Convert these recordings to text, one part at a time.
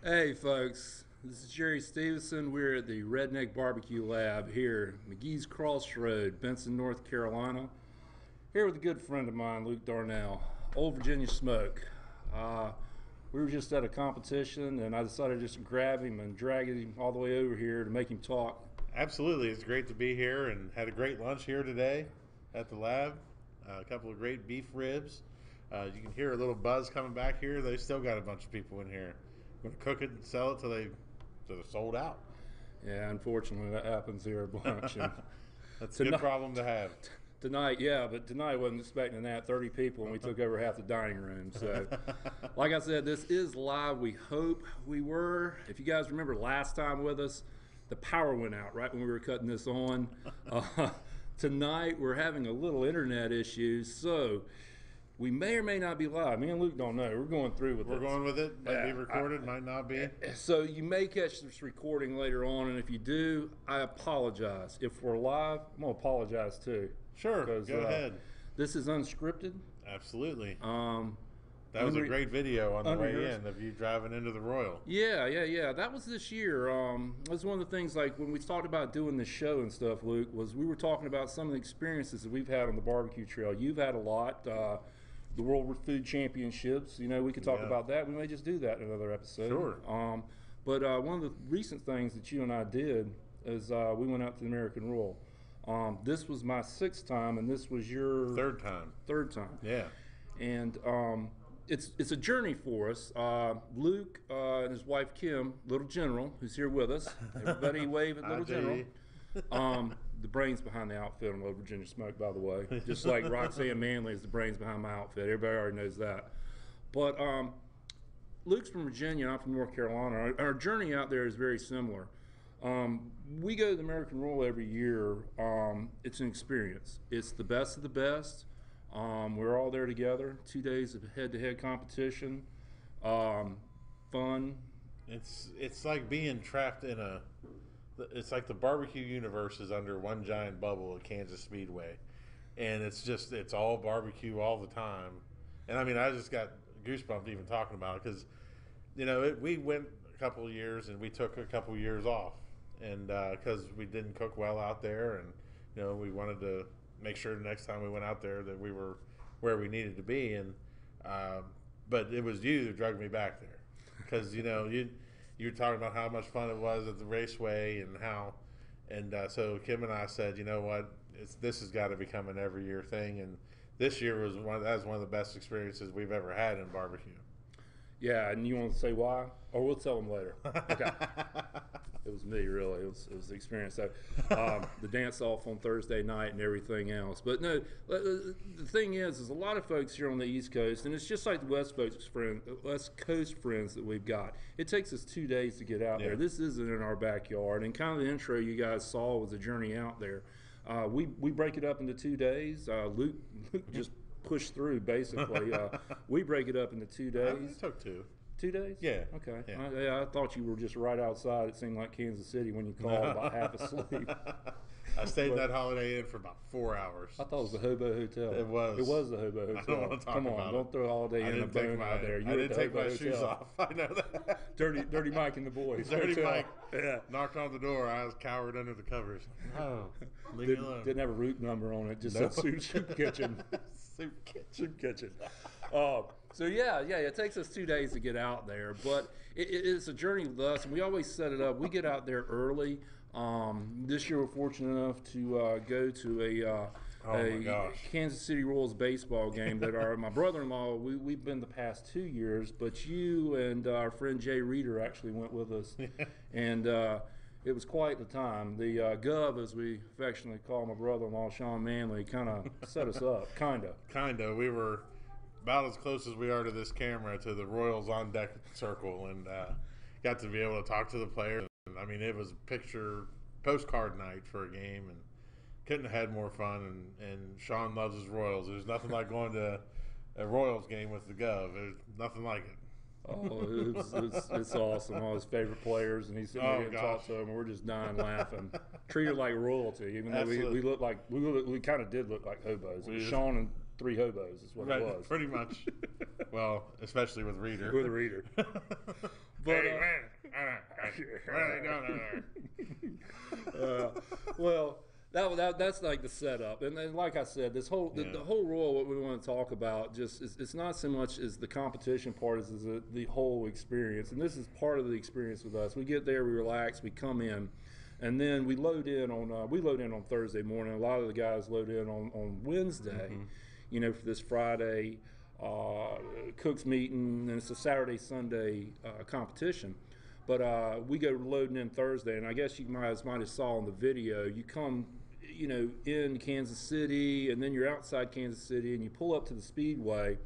Hey folks, this is Jerry Stevenson. We're at the Redneck BBQ Lab here, McGee's Crossroad, Benson, North Carolina. Here with a good friend of mine, Luke Darnell, Old Virginia Smoke. We were just at a competition and I decided just to grab him and drag him all the way over here to make him talk. Absolutely. It's great to be here and had a great lunch here today at the lab. A couple of great beef ribs. You can hear a little buzz coming back here. They still got a bunch of people in here. We're going to cook it and sell it till they're sold out. Yeah, unfortunately that happens here a bunch. And that's a good problem to have. Tonight, yeah, but tonight I wasn't expecting that. 30 people, and we took over half the dining room. So, like I said, this is live. We hope we were. If you guys remember last time with us, the power went out right when we were cutting this on. Tonight, we're having a little internet issues, so we may or may not be live. Me and Luke don't know. We're going through with it. We're going with it. Might be recorded, might not be. So you may catch this recording later on, and if you do, I apologize. If we're live, I'm going to apologize too. Sure, go ahead. This is unscripted. Absolutely. That was a great video on the way in of you driving into the Royal. Yeah. That was this year. That was one of the things, like when we talked about doing this show and stuff, Luke, was we were talking about some of the experiences that we've had on the barbecue trail. You've had a lot. The World Food Championships, we could talk about that. We may just do that in another episode. Sure. But one of the recent things that you and I did is we went out to the American Royal. This was my 6th time, and this was your third time. Yeah. And it's a journey for us. Luke and his wife Kim, Little General, who's here with us. Everybody wave at Little General. The brains behind the outfit on Old Virginia Smoke, by the way. Just like Roxanne Manley is the brains behind my outfit. Everybody already knows that. But Luke's from Virginia, I'm from North Carolina. Our journey out there is very similar. We go to the American Royal every year. It's an experience. It's the best of the best. We're all there together. 2 days of head-to-head competition. Fun. It's like being trapped in it's like the barbecue universe is under one giant bubble at Kansas Speedway, and it's all barbecue all the time. And I mean, I just got goosebumps even talking about it because we went a couple of years and we took a couple of years off, and because we didn't cook well out there, and we wanted to make sure the next time we went out there that we were where we needed to be. And but it was you that dragged me back there because you were talking about how much fun it was at the raceway and how, and so Kim and I said, you know what, this has got to become an every year thing, and this year was one of the best experiences we've ever had in barbecue. Yeah, and you want to say why? Or we'll tell them later. Okay. It was me, really. It was the experience. So the dance off on Thursday night and everything else. But no, the thing is a lot of folks here on the East Coast, and it's just like the West Coast friends that we've got. It takes us 2 days to get out there. This isn't in our backyard. And kind of the intro you guys saw was a journey out there. We break it up into 2 days. Luke just push through basically. We break it up into 2 days. It took 2. 2 days? Yeah. Okay. Yeah. I thought you were just right outside. It seemed like Kansas City when you called, about half asleep. I stayed that Holiday Inn for about 4 hours. I thought it was the Hobo Hotel. It was. It was the Hobo Hotel. I don't want to talk Come on, about don't throw Holiday Inn a bone out there. I didn't take my shoes off. I know that. Dirty Mike and the boys. Dirty Mike. Yeah. Knocked on the door. I was cowered under the covers. No, leave me alone. Didn't have a route number on it. Just said soup kitchen. Soup kitchen. So yeah, it takes us 2 days to get out there, but it's a journey with us, and we always set it up. We get out there early. This year we're fortunate enough to go to a Kansas City Royals baseball game that my brother-in-law, we've been the past 2 years, but you and our friend Jay Reeder actually went with us, and it was quite the time. The Gov, as we affectionately call my brother-in-law, Sean Manley, kind of set us up, kind of. We were about as close as we are to this camera to the Royals on deck circle, and got to be able to talk to the players. I mean, it was postcard night for a game, and couldn't have had more fun. And Sean loves his Royals. There's nothing like going to a Royals game with the Gov. There's nothing like it. Oh, it's awesome. All his favorite players, and he's sitting there and talk to them, and we're just dying laughing. Treated like royalty, even though we look like we kind of did look like hobos. Sean 3 hobos is what right, it was. pretty much. Well, especially with Reader. With a Reader. But, hey, man, what are they doing over there? well, that's like the setup, and then like I said, this whole the whole role, what we want to talk about, just is, it's not so much as the competition part as the whole experience, and this is part of the experience with us. We get there, we relax, we come in, and then we load in on Thursday morning. A lot of the guys load in on Wednesday, you know, for this Friday Cooks meeting, and it's a Saturday Sunday competition. But we go loading in Thursday, and I guess you might have saw in the video, you come, you know, in Kansas City, and then you're outside Kansas City, and you pull up to the Speedway,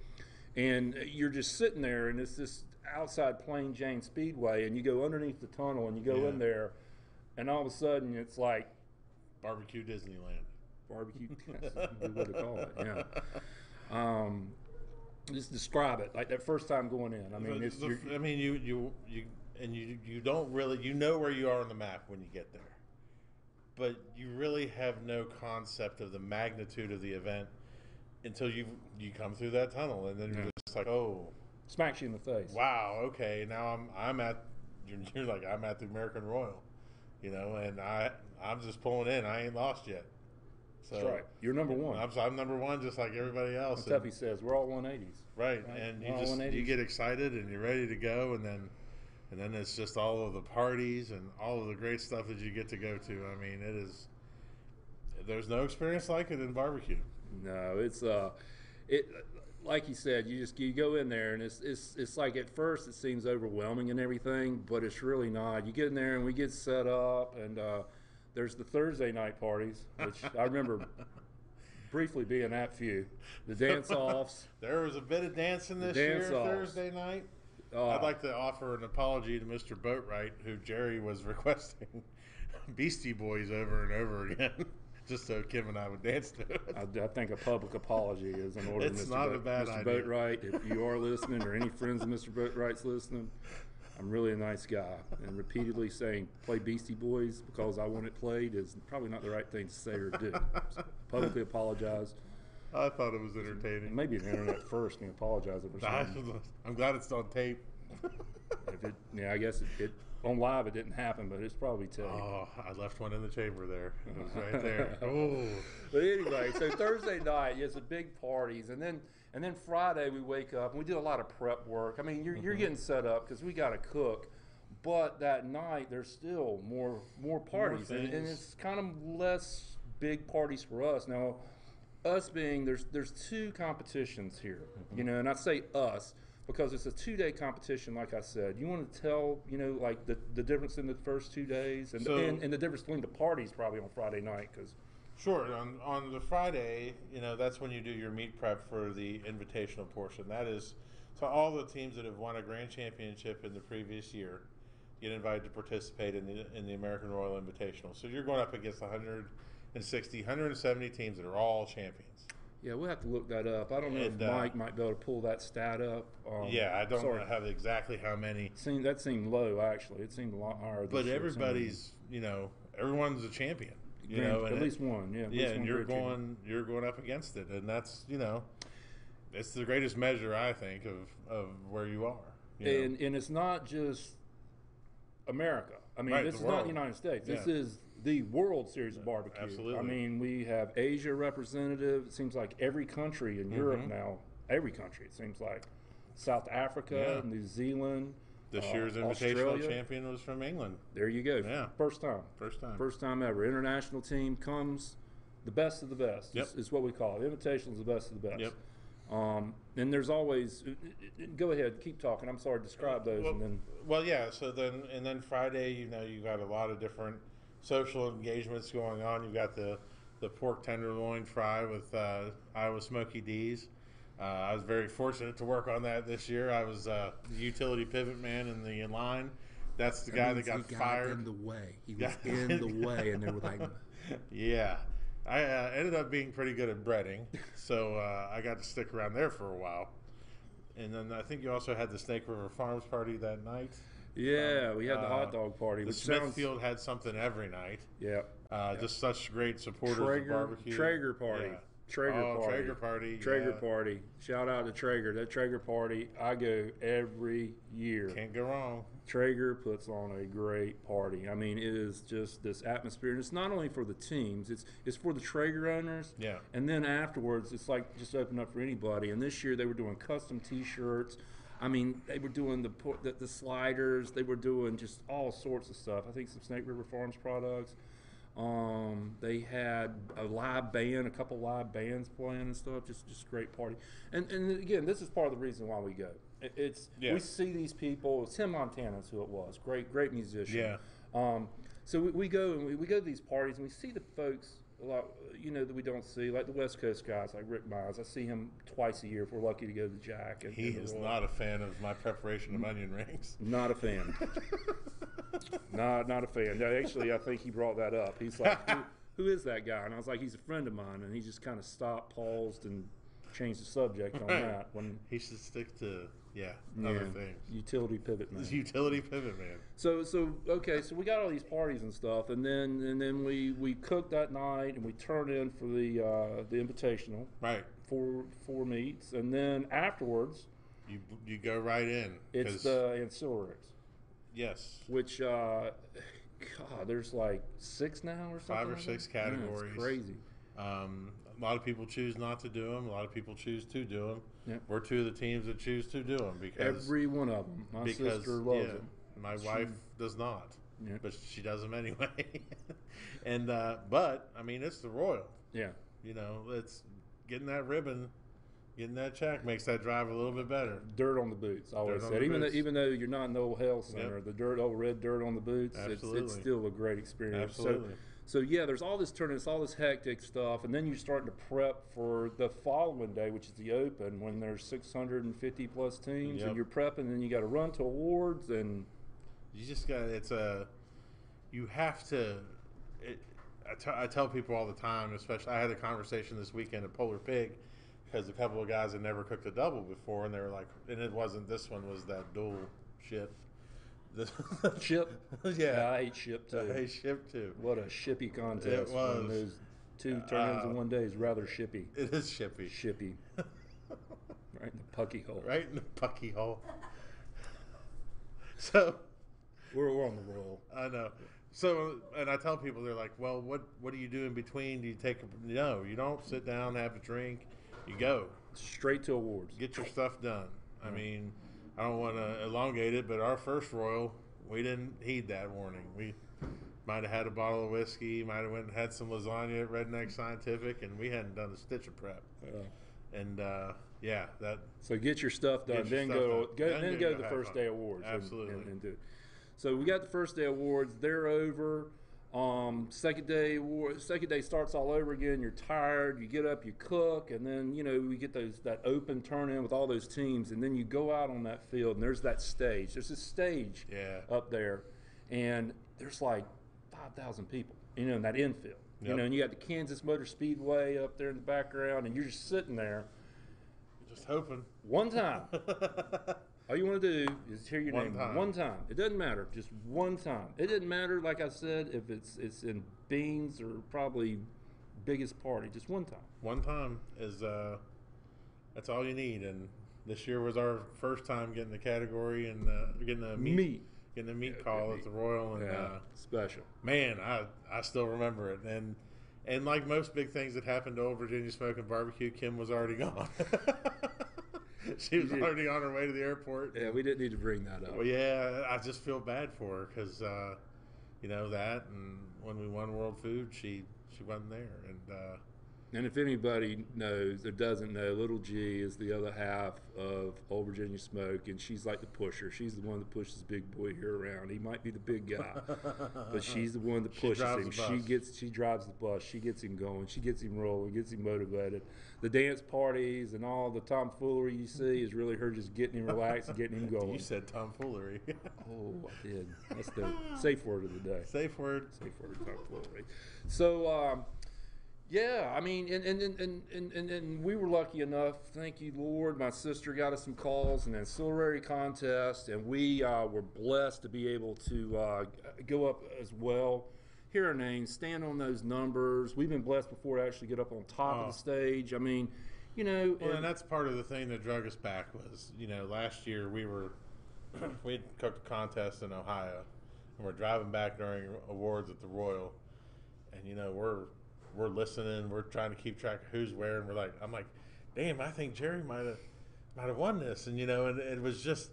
and you're just sitting there, and it's this outside Plain Jane Speedway, and you go underneath the tunnel, and you go in there, and all of a sudden it's like barbecue Disneyland. Barbecue, that's a good way to call it, yeah. Just describe it, like that first time going in. I mean, you don't really, you know where you are on the map when you get there, but you really have no concept of the magnitude of the event until you come through that tunnel, and then you're just like, oh, smacks you in the face. Wow, okay, now I'm at you're like, I'm at the American Royal, you know, and I'm just pulling in. I ain't lost yet. So that's right. You're number one. I'm number one, just like everybody else. And Tuffy says we're all 180s. Right, and you get excited and you're ready to go, and then it's just all of the parties and all of the great stuff that you get to go to. I mean, there's no experience like it in barbecue. No, it's like you said, you go in there, and it's like at first it seems overwhelming and everything, but it's really not. You get in there and we get set up, and there's the Thursday night parties, which I remember briefly being at few. The dance-offs. There was a bit of dancing this year Thursday night. I'd like to offer an apology to Mr. Boatwright, who Jerry was requesting Beastie Boys over and over again, just so Kim and I would dance to it. I think a public apology is in order. It's not a bad Mr. idea. Boatwright, if you are listening, or any friends of Mr. Boatwright's listening, I'm really a nice guy, and repeatedly saying play Beastie Boys because I want it played is probably not the right thing to say or do. So publicly apologize. I thought it was entertaining. Maybe the internet first and apologize for something. I'm glad it's on tape. I guess it on live it didn't happen, but it's probably tape. Oh, I left one in the chamber there. It was right there. Oh. But anyway, so Thursday night, it's a big parties, and then Friday we wake up and we do a lot of prep work. I mean, you're getting set up because we got to cook, but that night there's still more parties, and it's kind of less big parties for us now. Us being there's 2 competitions here, you know, and I say us because it's a 2-day competition. Like I said, you want to tell, you know, like the difference in the first 2 days, and the difference between the parties probably on Friday night, because sure, on the Friday, you know, that's when you do your meat prep for the invitational portion. That is, so all the teams that have won a grand championship in the previous year get invited to participate in the American Royal Invitational. So you're going up against 170 teams that are all champions. Yeah, we'll have to look that up. I don't know if Mike might be able to pull that stat up. I don't have exactly how many. That seemed low, actually. It seemed a lot higher. But everybody's, you know, everyone's a champion. You know, at least one, yeah. Yeah, and you're going up against it, and that's, you know, it's the greatest measure, I think, of where you are. And it's not just America. I mean, this is not the United States. This is the World Series of Barbecue. Absolutely. I mean, we have Asia representative. It seems like every country in Europe now, every country, it seems like. South Africa, New Zealand. This year's Invitational champion was from England. There you go. Yeah. First time ever. International team comes, the best of the best is what we call it. Invitational is the best of the best. Yep. And there's always, go ahead, keep talking. I'm sorry, describe those. So then Friday, you know, you got a lot of different social engagements going on. You got the pork tenderloin fry with Iowa Smoky D's. I was very fortunate to work on that this year. I was the utility pivot man in the line. That's the guy that got fired. In the way. He was in the way, and they were like, yeah. I ended up being pretty good at breading, so I got to stick around there for a while. And then I think you also had the Snake River Farms party that night. Yeah, we had the hot dog party. The Smithfield had something every night. Yeah. Just such great supporters of barbecue. Traeger party. Yeah. Traeger Oh, party. Traeger party. Traeger Yeah. party. Shout out to Traeger. That Traeger party, I go every year. Can't go wrong. Traeger puts on a great party. I mean, it is just this atmosphere. And it's not only for the teams, it's for the Traeger owners. Yeah. And then afterwards, it's like just open up for anybody. And this year they were doing custom T-shirts. I mean, they were doing the sliders. They were doing just all sorts of stuff. I think some Snake River Farms products. They had a live band, a couple live bands playing and stuff. Just great party. And again, this is part of the reason why we go. We see these people. Tim Montana's who it was. Great musician. Yeah. So we go and we go to these parties and we see the folks a lot, that we don't see, like the West Coast guys, like Rick Miles. I see him twice a year if we're lucky to go to the Jack. He is not a fan of my preparation of onion rings. Not a fan. Not a fan. No, actually, I think he brought that up. He's like, who is that guy? And I was like, he's a friend of mine. And he just kind of stopped, paused, and changed the subject on that. When he should stick to other things. Utility pivot man. Utility pivot man. So we got all these parties and stuff, and then we cooked that night and we turned in for the invitational. Right. Four meats, and then afterwards you go right in. It's the ancillaries. Yes. Which God, there's like 6 now or something. 5 or 6 categories. It's crazy. A lot of people choose not to do them. A lot of people choose to do them. Yep. We're 2 of the teams that choose to do them because every one of them. My sister loves them. My wife does not, Yeah. but she does them anyway. And but I mean, it's the royal. Yeah. It's getting that ribbon, getting that check makes that drive a little bit better. Dirt on the boots. I always said, even though you're not in the old health center, the old red dirt on the boots, it's still a great experience. Absolutely. So yeah, there's all this tournaments, all this hectic stuff, and then you start to prep for the following day, which is the Open, when there's 650 plus teams, and you're prepping, and then you got to run to awards, and you just got you have to. I tell people all the time, especially I had a conversation this weekend at Polar Pig because a couple of guys had never cooked a double before, and they were like, and it wasn't this one was that dual shit. Ship? Yeah. I hate ship too. I hate ship too. What a shippy contest. It was. When those 2 turn-ins in one day is rather shippy. It is shippy. Shippy. Right in the pucky hole. Right in the pucky hole. So. We're on the roll. I know. So, and I tell people, they're like, well, what do you do in between? Do you take no, you don't sit down, have a drink. You go. Straight to awards. Get your stuff done. I mean, I don't want to elongate it, but our first Royal, we didn't heed that warning. We might have had a bottle of whiskey, might have went and had some lasagna at Redneck Scientific, and we hadn't done a stitch of prep. And that. So get your stuff done, then go to the first day awards. Absolutely. And do it. So we got the first day awards. They're over. Second day starts all over again. You're tired. You get up, you cook, and then we get that open turn in with all those teams, and then you go out on that field, and there's that stage. There's a stage up there, and there's like 5,000 people, in that infield. Yep. And you got the Kansas Motor Speedway up there in the background, and you're just sitting there. Just hoping. One time. All you want to do is hear your name one time. It doesn't matter, just one time. It doesn't matter, like I said, if it's in beans or probably biggest party. Just one time. One time is that's all you need. And this year was our first time getting the category and getting a meat call at the Royal, and special. Man, I still remember it. And like most big things that happened to Old Virginia Smoking Barbecue, Kim was already gone. She was already on her way to the airport. Yeah, we didn't need to bring that up. Well, yeah, I just feel bad for her because, that, and when we won World Food, she wasn't there. And if anybody knows or doesn't know, Little G is the other half of Old Virginia Smoke, and she's like the pusher. She's the one that pushes Big Boy here around. He might be the big guy, but she's the one that pushes him. She drives the bus. She gets him going. She gets him rolling, gets him motivated. The dance parties and all the tomfoolery you see is really her just getting him relaxed and getting him going. You said tomfoolery. Oh, I did. That's the safe word of the day. Safe word, tomfoolery. So, yeah, I mean, and we were lucky enough, thank you, Lord. My sister got us some calls, an ancillary contest, and we were blessed to be able to go up as well. hear our names, stand on those numbers. We've been blessed before to actually get up on top of the stage. I mean, you know. Well, and that's part of the thing that drug us back was, you know, last year we had cooked a contest in Ohio, and we're driving back during awards at the Royal, and you know we're listening, we're trying to keep track of who's where, and I'm like, damn, I think Jerry might have won this, and you know, and it was just,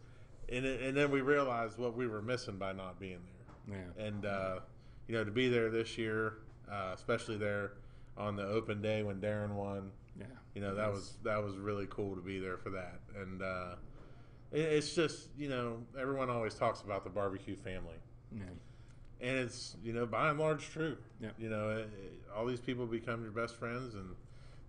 and then we realized what we were missing by not being there. Yeah. And you know, to be there this year, especially there on the open day when Darren won. Yeah. You know, that was really cool to be there for that. And it's just, you know, everyone always talks about the barbecue family. Yeah. And it's, you know, by and large true. Yeah. You know, all these people become your best friends, and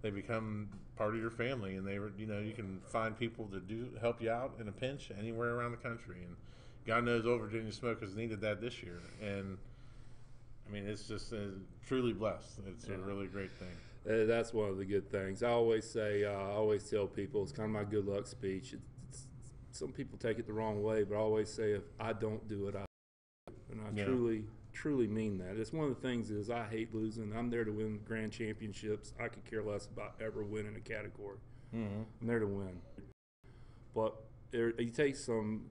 they become part of your family. And you know, you can find people to help you out in a pinch anywhere around the country. And God knows Old Virginia Smokers needed that this year. And I mean, it's just truly blessed. It's a really great thing. That's one of the good things. I always say, I always tell people, it's kind of my good luck speech. Some people take it the wrong way, but I always say, if I don't do it, I do. And I truly mean that. It's one of the things is I hate losing. I'm there to win grand championships. I could care less about ever winning a category. Mm-hmm. I'm there to win. But you take some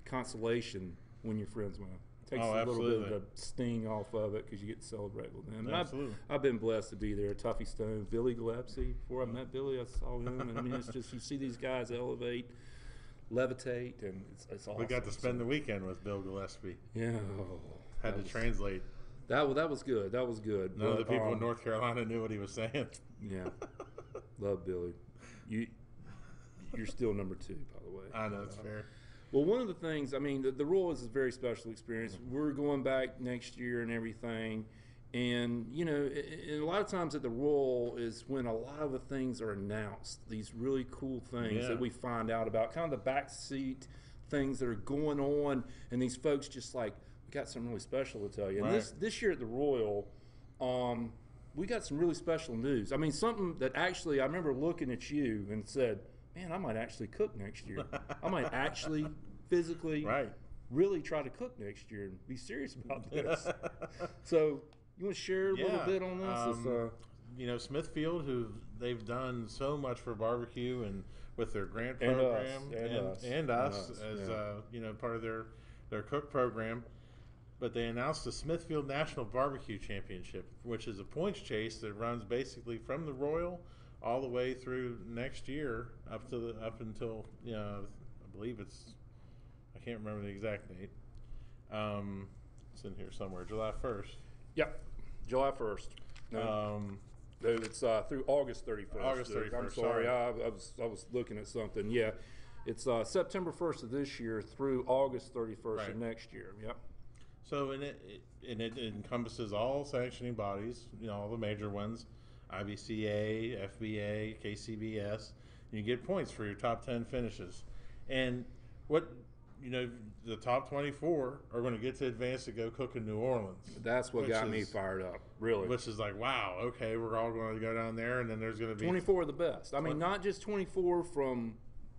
consolation when your friends win. Takes a little bit of the sting off of it because you get to celebrate with them. And I've been blessed to be there. Tuffy Stone, Billy Gillespie. Before I met Billy, I saw him. And I mean, it's just, you see these guys elevate, levitate, and it's awesome. We got to spend the weekend with Bill Gillespie. Yeah. Had to translate. That was good. That was good. None of the people in North Carolina knew what he was saying. Yeah. Love Billy. You're still number 2, by the way. I know, it's fair. Well, one of the things, I mean, the Royal is a very special experience. We're going back next year and everything. And, you know, and a lot of times at the Royal is when a lot of the things are announced, these really cool things that we find out about, kind of the backseat things that are going on. And these folks just like, we got something really special to tell you. And this year at the Royal, we got some really special news. I mean, something that actually, I remember looking at you and said, man, I might actually cook next year. I might actually physically really try to cook next year and be serious about this. So you want to share a little bit on this? You know, Smithfield, who they've done so much for barbecue and with their grant program and us as you know, part of their cook program. But they announced the Smithfield National Barbecue Championship, which is a points chase that runs basically from the Royal all the way through next year up until, you know, I believe I can't remember the exact date. It's in here somewhere, July 1st. Yep, July 1st. No, it's through August 31st. August 31st. I'm sorry, I was looking at something. Yeah, it's September 1st of this year through August 31st of next year. Yep. So it encompasses all sanctioning bodies, you know, all the major ones. IBCA, FBA, KCBS. You get points for your top 10 finishes. And what, you know, the top 24 are going to get to advance to go cook in New Orleans. That's what got me fired up, really. Which is like, wow, okay, we're all going to go down there, and then there's going to be 24 of the best. I mean, not just 24 from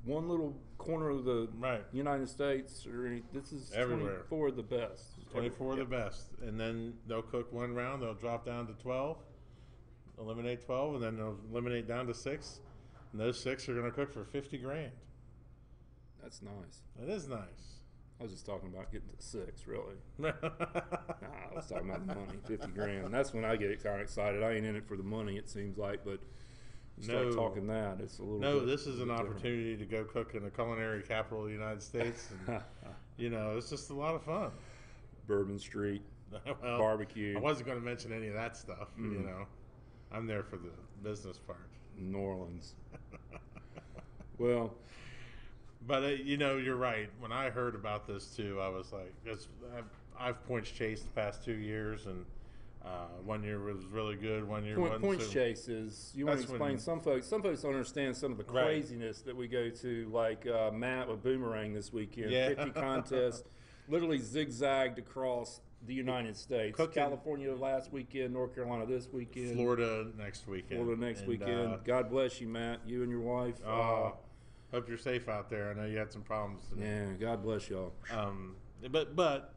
one little corner of the United States or any, this is everywhere. 24 of the best. 24 of the best. And then they'll cook one round, they'll drop down to 12. Eliminate 12, and then they'll eliminate down to 6, and those 6 are going to cook for $50,000. That's nice. That is nice. I was just talking about getting to 6, really. Nah, I was talking about the money, $50,000. That's when I get kind of excited. I ain't in it for the money, it seems like, but you start talking that, it's a little. No, this is an opportunity to go cook in the culinary capital of the United States, and you know, it's just a lot of fun. Bourbon Street, barbecue. I wasn't going to mention any of that stuff, you know. I'm there for the business part. New Orleans. Well, but you know, you're right. When I heard about this too, I was like, I've points chased the past 2 years, and 1 year was really good. 1 year wasn't. Points chases. You want to explain? Some folks don't understand some of the craziness that we go to. Like Matt with Boomerang this weekend, 50 contests, literally zigzagged across the United States. California last weekend, North Carolina this weekend, Florida next weekend. God bless you, Matt, you and your wife. Hope you're safe out there. I know you had some problems today. Yeah, God bless y'all. But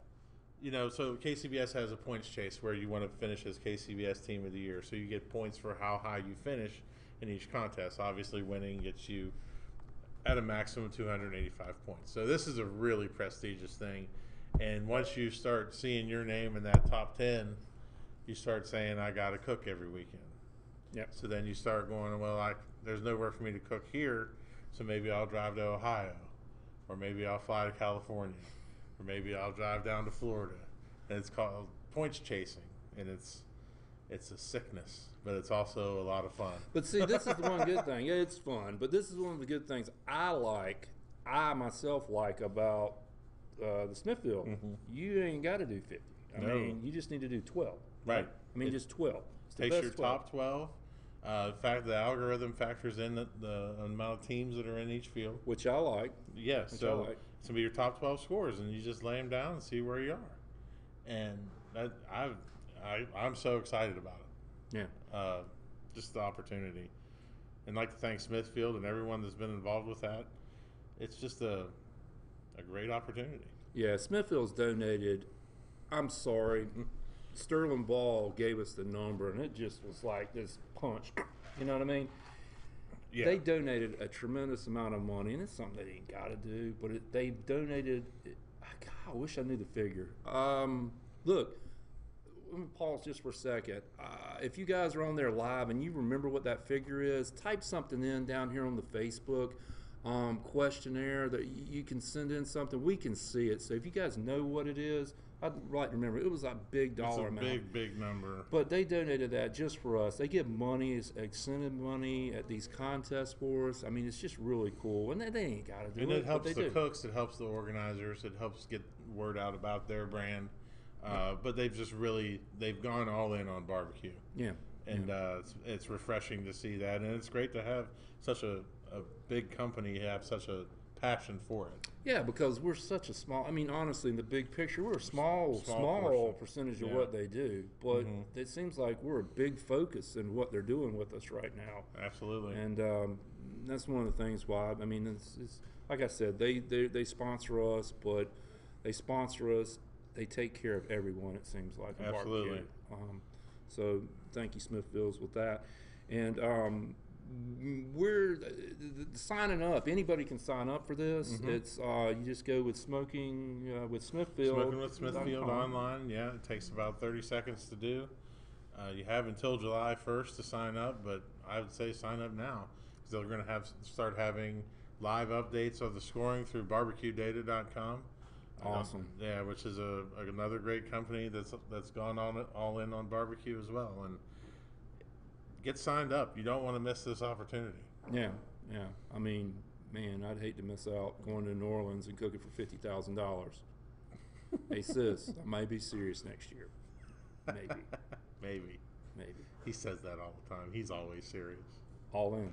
So KCBS has a points chase where you want to finish as KCBS Team of the Year. So you get points for how high you finish in each contest. Obviously, winning gets you at a maximum of 285 points. So this is a really prestigious thing. And once you start seeing your name in that top 10, you start saying, I got to cook every weekend. Yep. So then you start going, well, there's nowhere for me to cook here, so maybe I'll drive to Ohio, or maybe I'll fly to California, or maybe I'll drive down to Florida. And it's called points chasing, and it's a sickness, but it's also a lot of fun. But see, this is the one good thing. Yeah, it's fun, but this is one of the good things I myself like about the Smithfield. Mm-hmm. You ain't got to do 50. I mean, you just need to do 12. Right. I mean, just 12. It's the Takes best your 12. top 12. In fact, the algorithm factors in the amount of teams that are in each field. Which I like. Yeah, Which so I like. it's going to be your top 12 scores, and you just lay them down and see where you are. And I'm so excited about it. Yeah. Just the opportunity. And I'd like to thank Smithfield and everyone that's been involved with that. It's just a great opportunity. Yeah, Smithfield's donated. I'm sorry. Sterling Ball gave us the number, and it just was like this punch. You know what I mean? Yeah. They donated a tremendous amount of money, and it's something they ain't got to do, but they donated. God, I wish I knew the figure. Look, let me pause just for a second. If you guys are on there live and you remember what that figure is, type something in down here on the Facebook questionnaire that you can send in something. We can see it. So if you guys know what it is, I'd like to remember. It was a big dollar amount. It's a big number. But they donated that just for us. They give money, it's extended money at these contests for us. I mean, it's just really cool. And they ain't got to do it. And it helps the do. cooks. It helps the organizers. It helps get word out about their brand. But they've gone all in on barbecue. Yeah. And it's refreshing to see that. And it's great to have such a big company have such a passion for it. Yeah, because we're such a small, I mean, honestly, in the big picture, we're a small percentage of what they do. But it seems like we're a big focus in what they're doing with us right now. Absolutely. And that's one of the things why, I mean, it's like I said, they sponsor us, but they sponsor us. They take care of everyone, it seems like, in Absolutely. barbecue. So thank you, Smithfields, with that. And we're signing up. Anybody can sign up for this. It's you just go with Smoking with Smithfield. Smoking with Smithfield online. Yeah, it takes about 30 seconds to do. You have until July 1st to sign up, but I would say sign up now because they're going to start having live updates of the scoring through barbecuedata.com. Awesome. Yeah, which is another great company that's gone all in on barbecue as well. And get signed up. You don't want to miss this opportunity. Yeah. I mean, man, I'd hate to miss out going to New Orleans and cooking for $50,000. Hey, sis, I might be serious next year. Maybe. Maybe. He says that all the time. He's always serious. All in.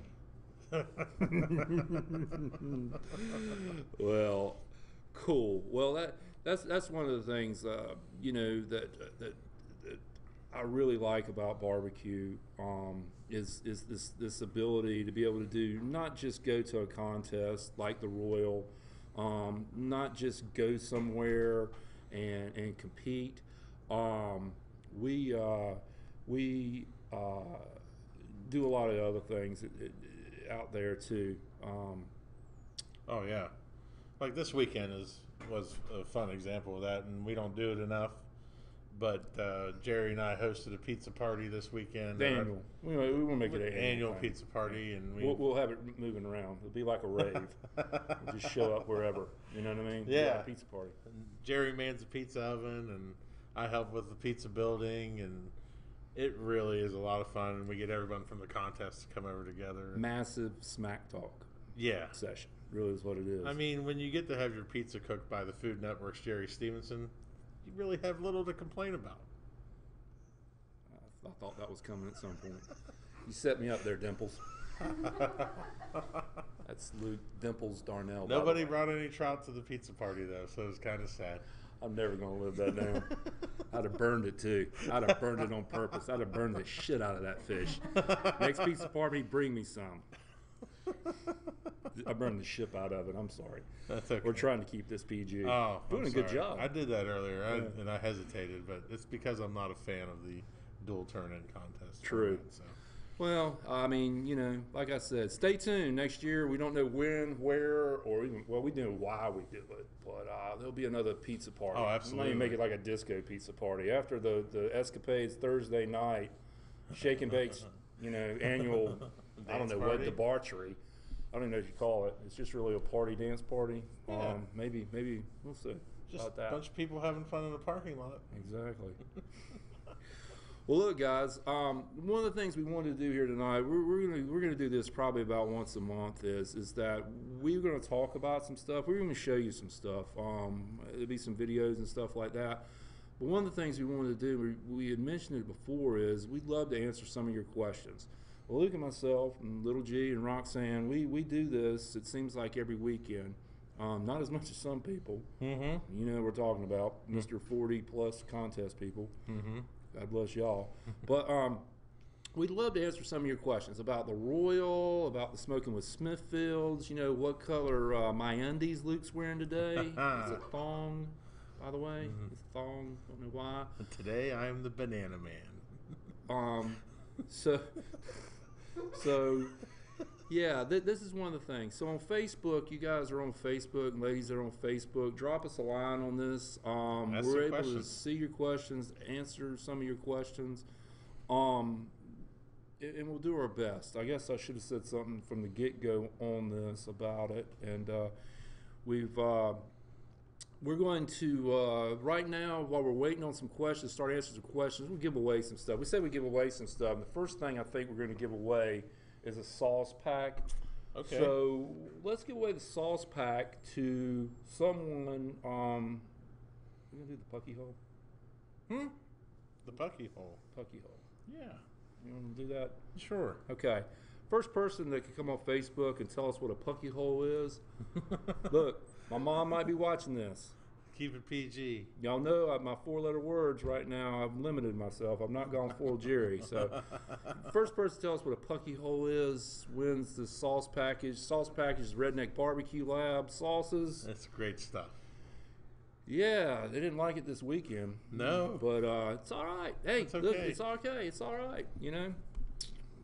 Well, cool. Well, that's one of the things that I really like about barbecue is this ability to be able to do not just go to a contest like the Royal, not just go somewhere and compete. We do a lot of other things out there too. Oh yeah, like this weekend was a fun example of that, and we don't do it enough. But Jerry and I hosted a pizza party this weekend. Annual. We want to make it an annual thing. Pizza party, and we'll have it moving around. It'll be like a rave. We'll just show up wherever. You know what I mean? Yeah. Like a pizza party. And Jerry mans the pizza oven, and I help with the pizza building, and it really is a lot of fun. And we get everyone from the contest to come over together. Massive smack talk. Yeah. Session. Really is what it is. I mean, when you get to have your pizza cooked by the Food Network's Jerry Stevenson, you really have little to complain about. I thought that was coming at some point. You set me up there, Dimples. That's Luke Dimples Darnell. Nobody brought any trout to the pizza party, though, so it was kind of sad. I'm never going to live that down. I'd have burned it, too. I'd have burned it on purpose. I'd have burned the shit out of that fish. Next pizza party, bring me some. I burned the ship out of it. I'm sorry. That's okay. We're trying to keep this PG. Oh, doing a good job. I did that earlier, and I hesitated, but it's because I'm not a fan of the dual turn-in contest. True. Format, so. Well, I mean, you know, like I said, stay tuned. Next year, we don't know when, where, or even, well, we know why we do it, but there'll be another pizza party. Oh, absolutely. We might make it like a disco pizza party. After the escapades Thursday night, shake and bakes, you know, annual, I don't know what debauchery. I don't even know what you call it. It's just really a party, dance party. Yeah. Maybe we'll see Just about that. a bunch of people having fun in a parking lot. Exactly. Well, look, guys. One of the things we wanted to do here tonight, we're gonna do this probably about once a month. Is that we're gonna talk about some stuff. We're gonna show you some stuff. There'll be some videos and stuff like that. But one of the things we wanted to do, we had mentioned it before, is we'd love to answer some of your questions. Well, Luke and myself, and Little G and Roxanne, we do this. It seems like every weekend. Not as much as some people. Mm-hmm. You know what we're talking about, Mr. 40 plus contest people. Mm-hmm. God bless y'all. But we'd love to answer some of your questions about the Royal, about the smoking with Smithfields. You know, what color my undies Luke's wearing today. It's a thong, by the way. It's a thong. Don't know why. Today I am the banana man. So yeah, this is one of the things. So on Facebook, you guys are on Facebook, ladies are on Facebook. Drop us a line on this. We're able to see your questions, answer some of your questions, and we'll do our best. I guess I should have said something from the get-go on this about it. And we're going to, right now, while we're waiting on some questions, start answering some questions, we'll give away some stuff. We said we give away some stuff. And the first thing I think we're going to give away is a sauce pack. Okay. So let's give away the sauce pack to someone. You gonna do the pucky hole? The pucky hole. Pucky hole. Yeah. You want to do that? Sure. Okay. First person that can come on Facebook and tell us what a pucky hole is. Look, my mom might be watching this. Keep it PG. Y'all know my four-letter words right now, I've limited myself. I'm not going full Jerry. So first person to tell us what a pucky hole is wins the sauce package. Sauce package is Redneck BBQ Lab sauces. That's great stuff. Yeah, they didn't like it this weekend. No. But it's all right. Hey, it's okay. Look, it's okay. It's all right. You know,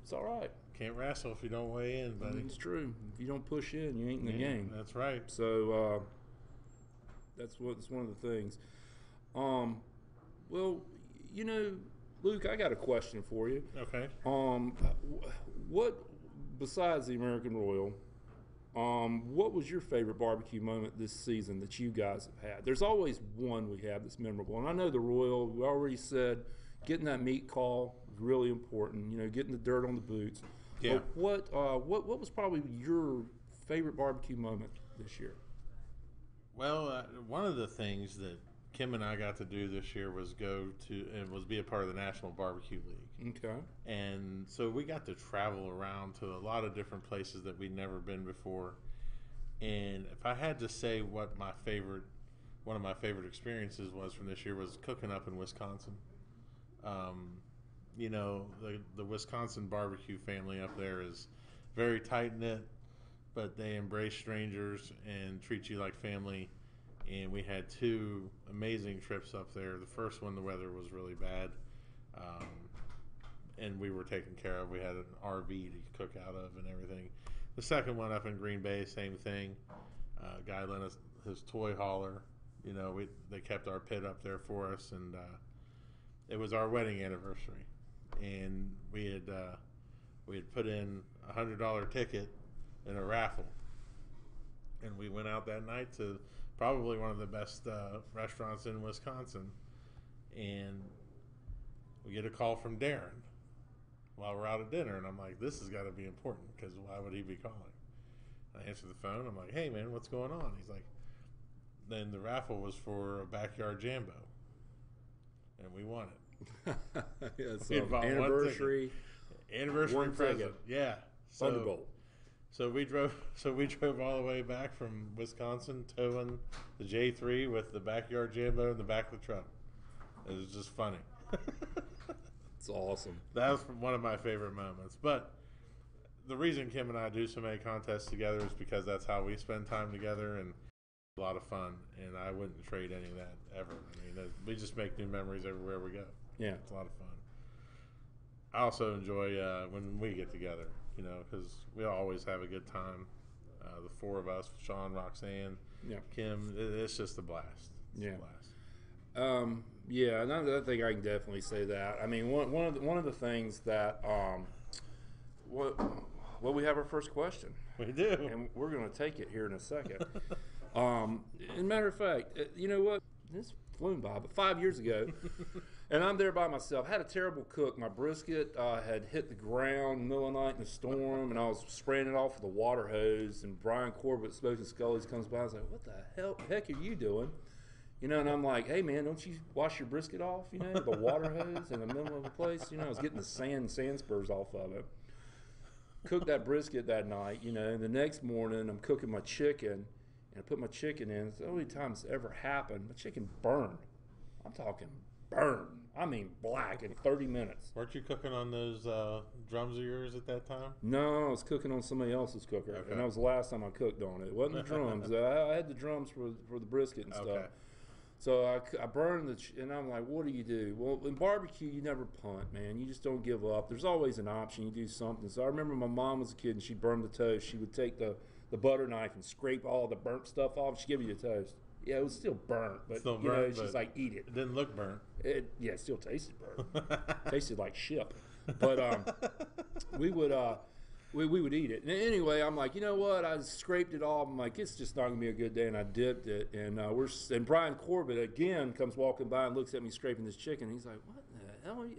it's all right. Can't wrestle if you don't weigh in, buddy. It's true. If you don't push in, you ain't in the game. That's right. So that's one of the things. Well, you know, Luke, I got a question for you. Okay. What besides the American Royal, what was your favorite barbecue moment this season that you guys have had? There's always one we have that's memorable, and I know the Royal. We already said getting that meat call was really important. You know, getting the dirt on the boots. Yeah. But what was probably your favorite barbecue moment this year? Well, one of the things that Kim and I got to do this year was be a part of the National Barbecue League. Okay. And so we got to travel around to a lot of different places that we'd never been before. And if I had to say what one of my favorite experiences was from this year was cooking up in Wisconsin. You know, the Wisconsin barbecue family up there is very tight-knit, but they embrace strangers and treat you like family. And we had two amazing trips up there. The first one, the weather was really bad, and we were taken care of. We had an RV to cook out of and everything. The second one up in Green Bay, same thing. Guy lent us his toy hauler. You know, they kept our pit up there for us, and it was our wedding anniversary. And we had put in a $100 ticket in a raffle, and we went out that night to probably one of the best restaurants in Wisconsin, and we get a call from Darren while we're out at dinner, and I'm like, this has got to be important, because why would he be calling? I answer the phone. I'm like, hey man, what's going on? He's like, then the raffle was for a backyard jambo, and we won it. Yeah, so anniversary present. Ticket. Yeah. Thunderbolt. So we drove all the way back from Wisconsin, towing the J3 with the backyard jambo in the back of the truck. It was just funny. It's awesome. That was one of my favorite moments. But the reason Kim and I do so many contests together is because that's how we spend time together, and a lot of fun. And I wouldn't trade any of that ever. I mean, we just make new memories everywhere we go. Yeah, it's a lot of fun. I also enjoy when we get together, because we always have a good time. The four of us, Sean, Roxanne, Kim, it's just a blast. It's a blast. Yeah, and I think I can definitely say that. I mean, one of the things that we have our first question. We do, and we're going to take it here in a second. As a matter of fact, you know what? This flew by, but 5 years ago, and I'm there by myself. I had a terrible cook. My brisket had hit the ground in the middle of the night in a storm, and I was spraying it off with a water hose. And Brian Corbett, Smoking Scully's, comes by. I was like, "What the heck are you doing?" And I'm like, "Hey man, don't you wash your brisket off? With a water hose in the middle of the place." I was getting the sand spurs off of it. Cooked that brisket that night. And the next morning I'm cooking my chicken. And I put my chicken in. It's the only time it's ever happened. My chicken burned. I'm talking burned. I mean black in 30 minutes. Weren't you cooking on those drums of yours at that time? No, I was cooking on somebody else's cooker. Okay. And that was the last time I cooked on it. It wasn't the drums. I had the drums for the brisket and stuff. Okay. So I burned and I'm like, what do? Well, in barbecue, you never punt, man. You just don't give up. There's always an option. You do something. So I remember my mom was a kid and she burned the toast. She would take the butter knife and scrape all the burnt stuff off. She'd give you the toast. Yeah, it was still burnt, but still burnt, she's like, eat it. It didn't look burnt. It still tasted burnt. Tasted like ship. But we would eat it. And anyway, I'm like, you know what? I scraped it off. I'm like, it's just not gonna be a good day, and I dipped it. And and Brian Corbett again comes walking by and looks at me scraping this chicken. He's like, what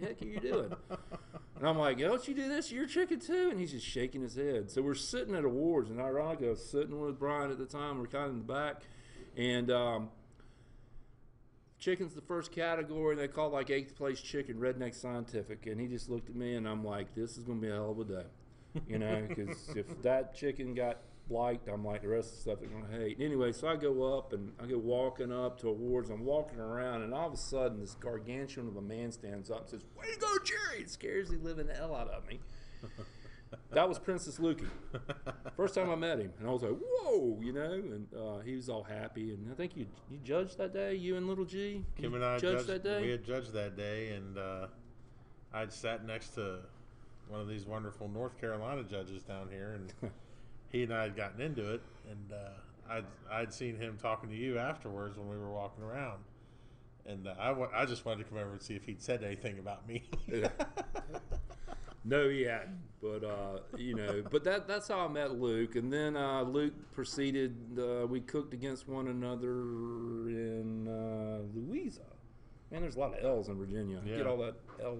the heck are you doing? And I'm like, don't you do this to your chicken too? And he's just shaking his head. So we're sitting at awards, and ironically, I was sitting with Brian at the time. We're kind of in the back, and chicken's the first category. They call like 8th place chicken, Redneck Scientific. And he just looked at me, and I'm like, this is gonna be a hell of a day. Because if that chicken got liked, I'm like, the rest of the stuff they're going to hate. Anyway, so I go up, and I go walking up to awards. I'm walking around, and all of a sudden, this gargantuan of a man stands up and says, "Way to go, Jerry!" It scares the living hell out of me. That was Princess Lukey. First time I met him, and I was like, whoa, and he was all happy. And I think you judged that day, you and Little G? Kim and I judged that day? We had judged that day, and I'd sat next to one of these wonderful North Carolina judges down here, and he and I had gotten into it, and I'd seen him talking to you afterwards when we were walking around, and I just wanted to come over and see if he'd said anything about me. No, he hadn't, but that's how I met Luke, and then Luke proceeded. We cooked against one another in Louisa. Man, there's a lot of L's in Virginia. Yeah. Get all that L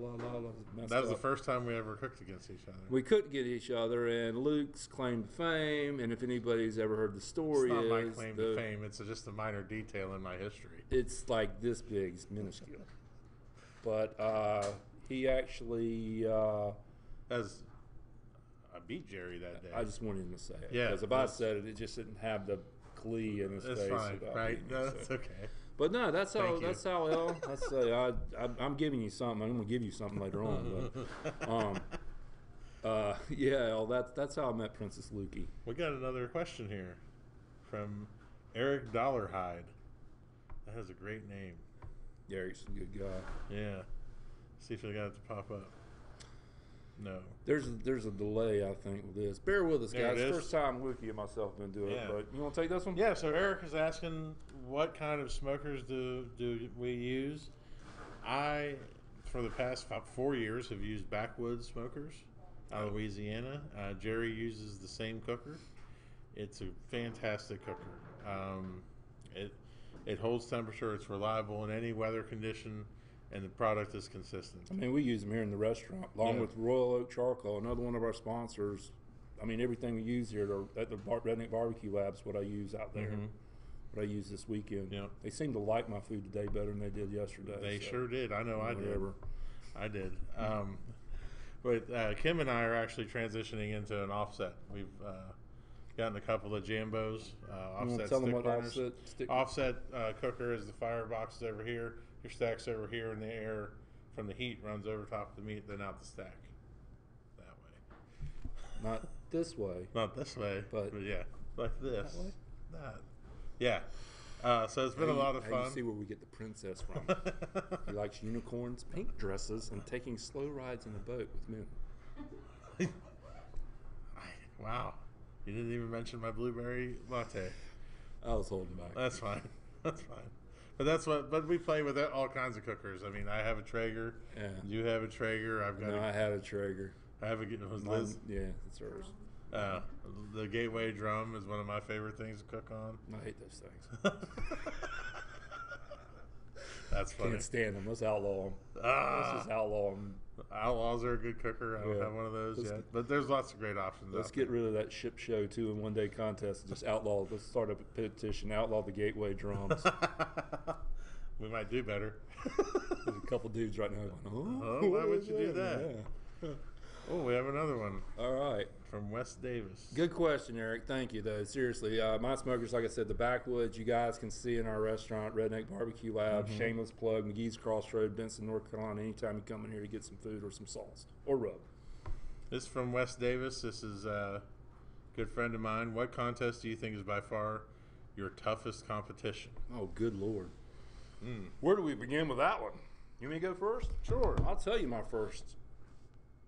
messed That was up. the first time we ever cooked against each other. We couldn't get each other, and Luke's claim to fame, and if anybody's ever heard the story, it's not my claim to fame. It's just a minor detail in my history. It's like this big, it's minuscule. But he actually... As I beat Jerry that day. I just wanted him to say it. Yeah. Because if I said it, it just didn't have the glee in his face. That's fine, right? No, that's okay. But no, that's how I'm giving you something. I'm going to give you something later on. But, that's how I met Princess Lukey. We got another question here from Eric Dollarhide. That has a great name. Eric's a good guy. Yeah. See if I got it to pop up. No. There's a delay, I think, with this. Bear with us, There guys. it is. First time Wookie and myself have been doing it. But you want to take this one? Yeah, so Eric is asking what kind of smokers do we use. I, for the past 4 years, have used Backwoods smokers out of Louisiana. Jerry uses the same cooker. It's a fantastic cooker. It holds temperature. It's reliable in any weather condition. And the product is consistent. I mean, we use them here in the restaurant, along with Royal Oak Charcoal, another one of our sponsors. I mean, everything we use here at the Redneck BBQ Lab is what I use out there. Mm-hmm. What I use this weekend. Yep. They seem to like my food today better than they did yesterday. They sure did. I know whatever. I did. But Kim and I are actually transitioning into an offset. We've gotten a couple of Jambos, offset tell them stick what burners. Offset cooker is the firebox over here. Your stack's over here, and the air from the heat runs over top of the meat, then out the stack. That way. this way. Not this way, but yeah, like this. That way? That. Yeah. So it's been a lot of fun. You see where we get the princess from. He likes unicorns, pink dresses, and taking slow rides in a boat with men. Wow. You didn't even mention my blueberry latte. I was holding back. That's fine. That's fine. But we play with all kinds of cookers. I mean, I have a Traeger. Yeah. You have a Traeger. I had a Traeger. I have Liz. Yeah, it's hers. The Gateway drum is one of my favorite things to cook on. I hate those things. That's funny. Can't stand them. Let's outlaw them. Let's just outlaw them. Outlaws are a good cooker. I don't have one of those yet. But there's lots of great options. Let's get rid of that ship show 2-in-1-day contest and just outlaw. Let's start up a petition. Outlaw the Gateway drums. We might do better. There's a couple dudes right now going, oh, why would you do that? Yeah. Oh, we have another one. All right. From West Davis. Good question, Eric. Thank you, though. Seriously, my smokers, like I said, the backwoods, you guys can see in our restaurant, Redneck BBQ Lab, shameless plug, McGee's Crossroad, Benson, North Carolina, anytime you come in here to get some food or some sauce or rub. This is from West Davis. This is a good friend of mine. What contest do you think is by far your toughest competition? Oh, good Lord. Where do we begin with that one? You want me to go first? Sure. I'll tell you my first.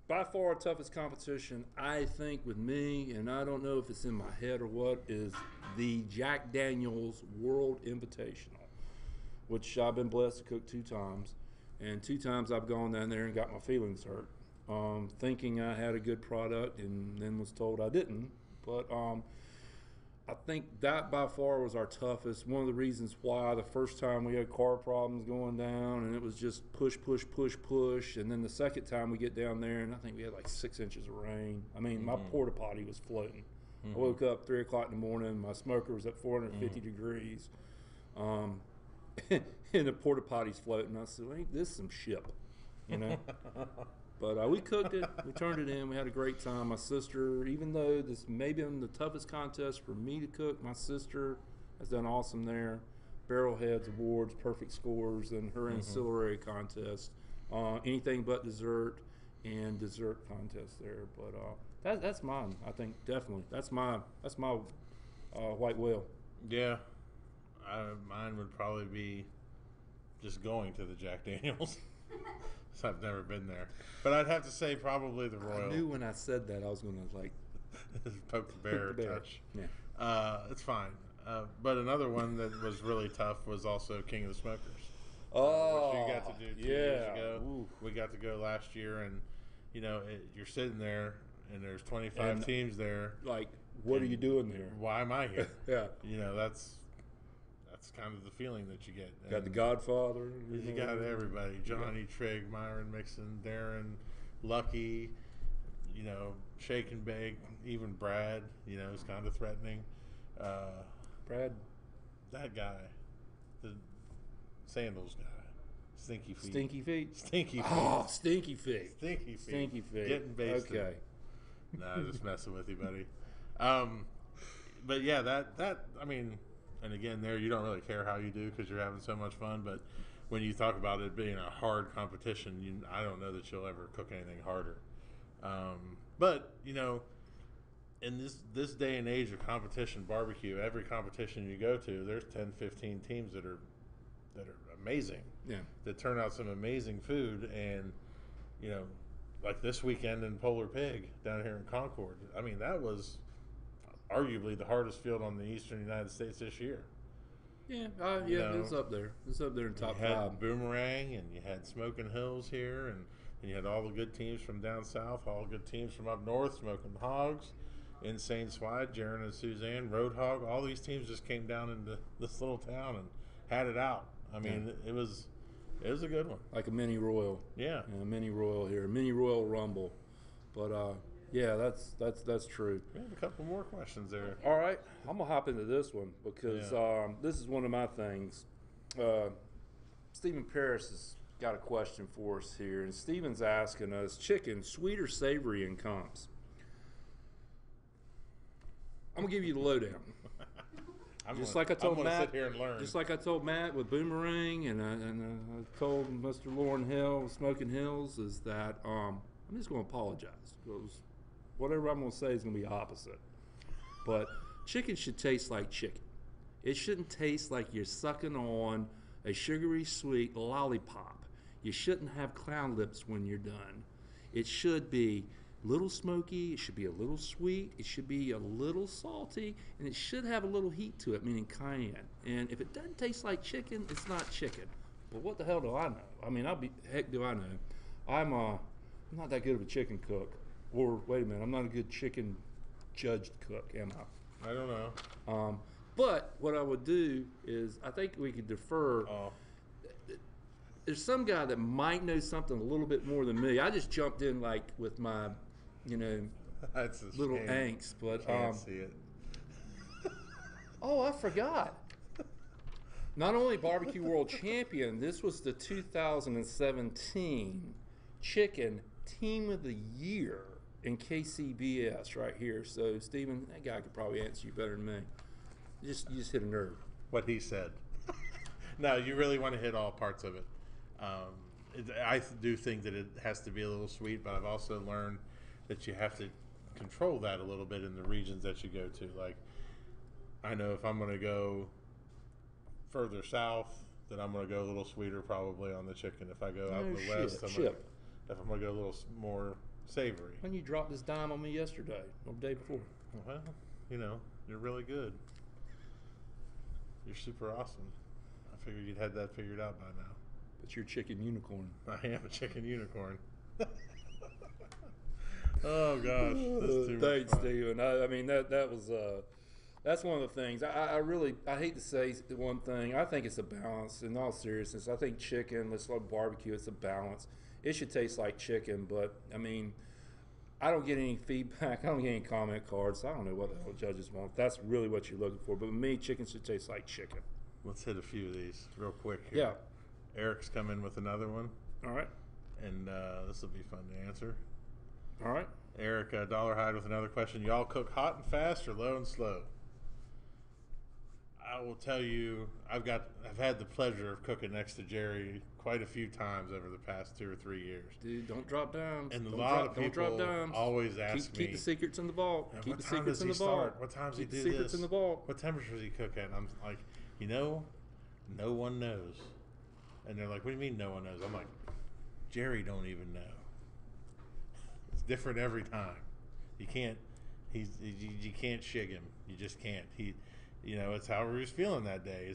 By far, toughest competition, I think, with me, and I don't know if it's in my head or what, is the Jack Daniel's World Invitational, which I've been blessed to cook 2 times. And 2 times I've gone down there and got my feelings hurt, thinking I had a good product and then was told I didn't. But I think that by far was our toughest. One of the reasons why the first time we had car problems going down and it was just push. And then the second time we get down there and I think we had like 6 inches of rain. I mean, my porta potty was floating. I woke up 3 o'clock in the morning. My smoker was at 450 degrees. And the porta potty's floating. I said, ain't this some ship, you know? But we cooked it. We turned it in. We had a great time. My sister, even though this may be the toughest contest for me to cook, my sister has done awesome there. Barrelheads Awards, perfect scores, and her ancillary contest. Anything but dessert and dessert contest there. But that's mine. I think definitely that's my white whale. Yeah, mine would probably be just going to the Jack Daniel's. I've never been there, but I'd have to say probably the Royal. I knew when I said that I was going to like poke the bear touch. Yeah, it's fine. But another one that was really tough was also King of the Smokers. Oh, which you got to do 2 years ago. Ooh. We got to go last year, and you know you're sitting there, and there's 25 teams there. Like, what are you doing there? Why am I here? Yeah, you know that's kind of the feeling that you get. Got the Godfather. You got everybody: Johnny, Trigg, Myron, Mixon, Darren, Lucky. You know, Shake and Bake. Even Brad. You know, is kind of threatening. Brad, that guy, the sandals guy, Stinky Feet. Stinky Feet. Stinky Feet. Oh, Stinky Feet. Stinky Feet. Stinky Feet. Getting basted. Okay. Nah, just messing with you, buddy. But yeah, that I mean. And again, there you don't really care how you do because you're having so much fun. But when you talk about it being a hard competition, I don't know that you'll ever cook anything harder. But you know, in this day and age of competition barbecue, every competition you go to, there's 10, 15 teams that are amazing. Yeah. That turn out some amazing food, and you know, like this weekend in Polar Pig down here in Concord. I mean, that was arguably the hardest field on the eastern United States this year. Yeah, it's up there. It's up there in top 5. You had Boomerang, and you had Smoking Hills here, and you had all the good teams from down south, all the good teams from up north, Smoking Hogs, Insane Swide, Jaron and Suzanne, Roadhog. All these teams just came down into this little town and had it out. I mean, it was a good one. Like a mini Royal. Yeah. A mini Royal here, a mini Royal Rumble. But yeah, that's true. We have a couple more questions there. All right, I'm gonna hop into this one because this is one of my things. Stephen Paris has got a question for us here, and Stephen's asking us: chicken, sweet or savory in comps? I'm gonna give you the lowdown. Just like I told Matt. Sit here and learn. Just like I told Matt with Boomerang, and I told Mr. Lauren Hill, Smoking Hills, is that I'm just gonna apologize because Whatever I'm going to say is going to be opposite. But chicken should taste like chicken. It shouldn't taste like you're sucking on a sugary sweet lollipop. You shouldn't have clown lips when you're done. It should be a little smoky, it should be a little sweet, it should be a little salty, and it should have a little heat to it, meaning cayenne. And if it doesn't taste like chicken, it's not chicken. But what the hell do I know? I mean, heck do I know? I'm not that good of a chicken cook. Or, wait a minute, I'm not a good chicken judged cook, am I? I don't know. But what I would do is, I think we could defer. There's some guy that might know something a little bit more than me. I just jumped in like with my, That's a little shame. angst. But Can't see it. oh, I forgot. Not only barbecue world champion, this was the 2017 chicken team of the year in KCBS right here. So Stephen, that guy could probably answer you better than me. You just hit a nerve. What he said. No, you really want to hit all parts of it. I do think that it has to be a little sweet, but I've also learned that you have to control that a little bit in the regions that you go to. Like, I know if I'm going to go further south, then I'm going to go a little sweeter probably on the chicken. If I go out in the west, if I'm going to go a little more savory. When you dropped this dime on me yesterday or the day before? Well, you're really good. You're super awesome. I figured you'd had that figured out by now. But you're a chicken unicorn. I am a chicken unicorn. Oh gosh, that's too Thanks, much fun. Stephen. I mean that was that's one of the things. I hate to say the one thing. I think it's a balance. In all seriousness, I think chicken, let's love barbecue. It's a balance. It should taste like chicken, but I mean, I don't get any feedback. I don't get any comment cards. I don't know what the hell judges want. If that's really what you're looking for. But with me, chicken should taste like chicken. Let's hit a few of these real quick here. Yeah. Eric's come in with another one, All right. and this will be fun to answer. All right. Eric Dollarhide with another question. Y'all cook hot and fast or low and slow? I will tell you, I've had the pleasure of cooking next to Jerry quite a few times over the past 2 or 3 years. Dude, don't drop dimes. And Don't a lot of don't drop people dimes. always ask me, Keep the secrets in the vault. Keep what the time secrets does in he the vault. start? What time does he Keep do the secrets this? in the vault. What temperature does he cook at? And I'm like, no one knows. And they're like, what do you mean no one knows? I'm like, Jerry don't even know. It's different every time. You can't shig him. You just can't. It's however he's feeling that day.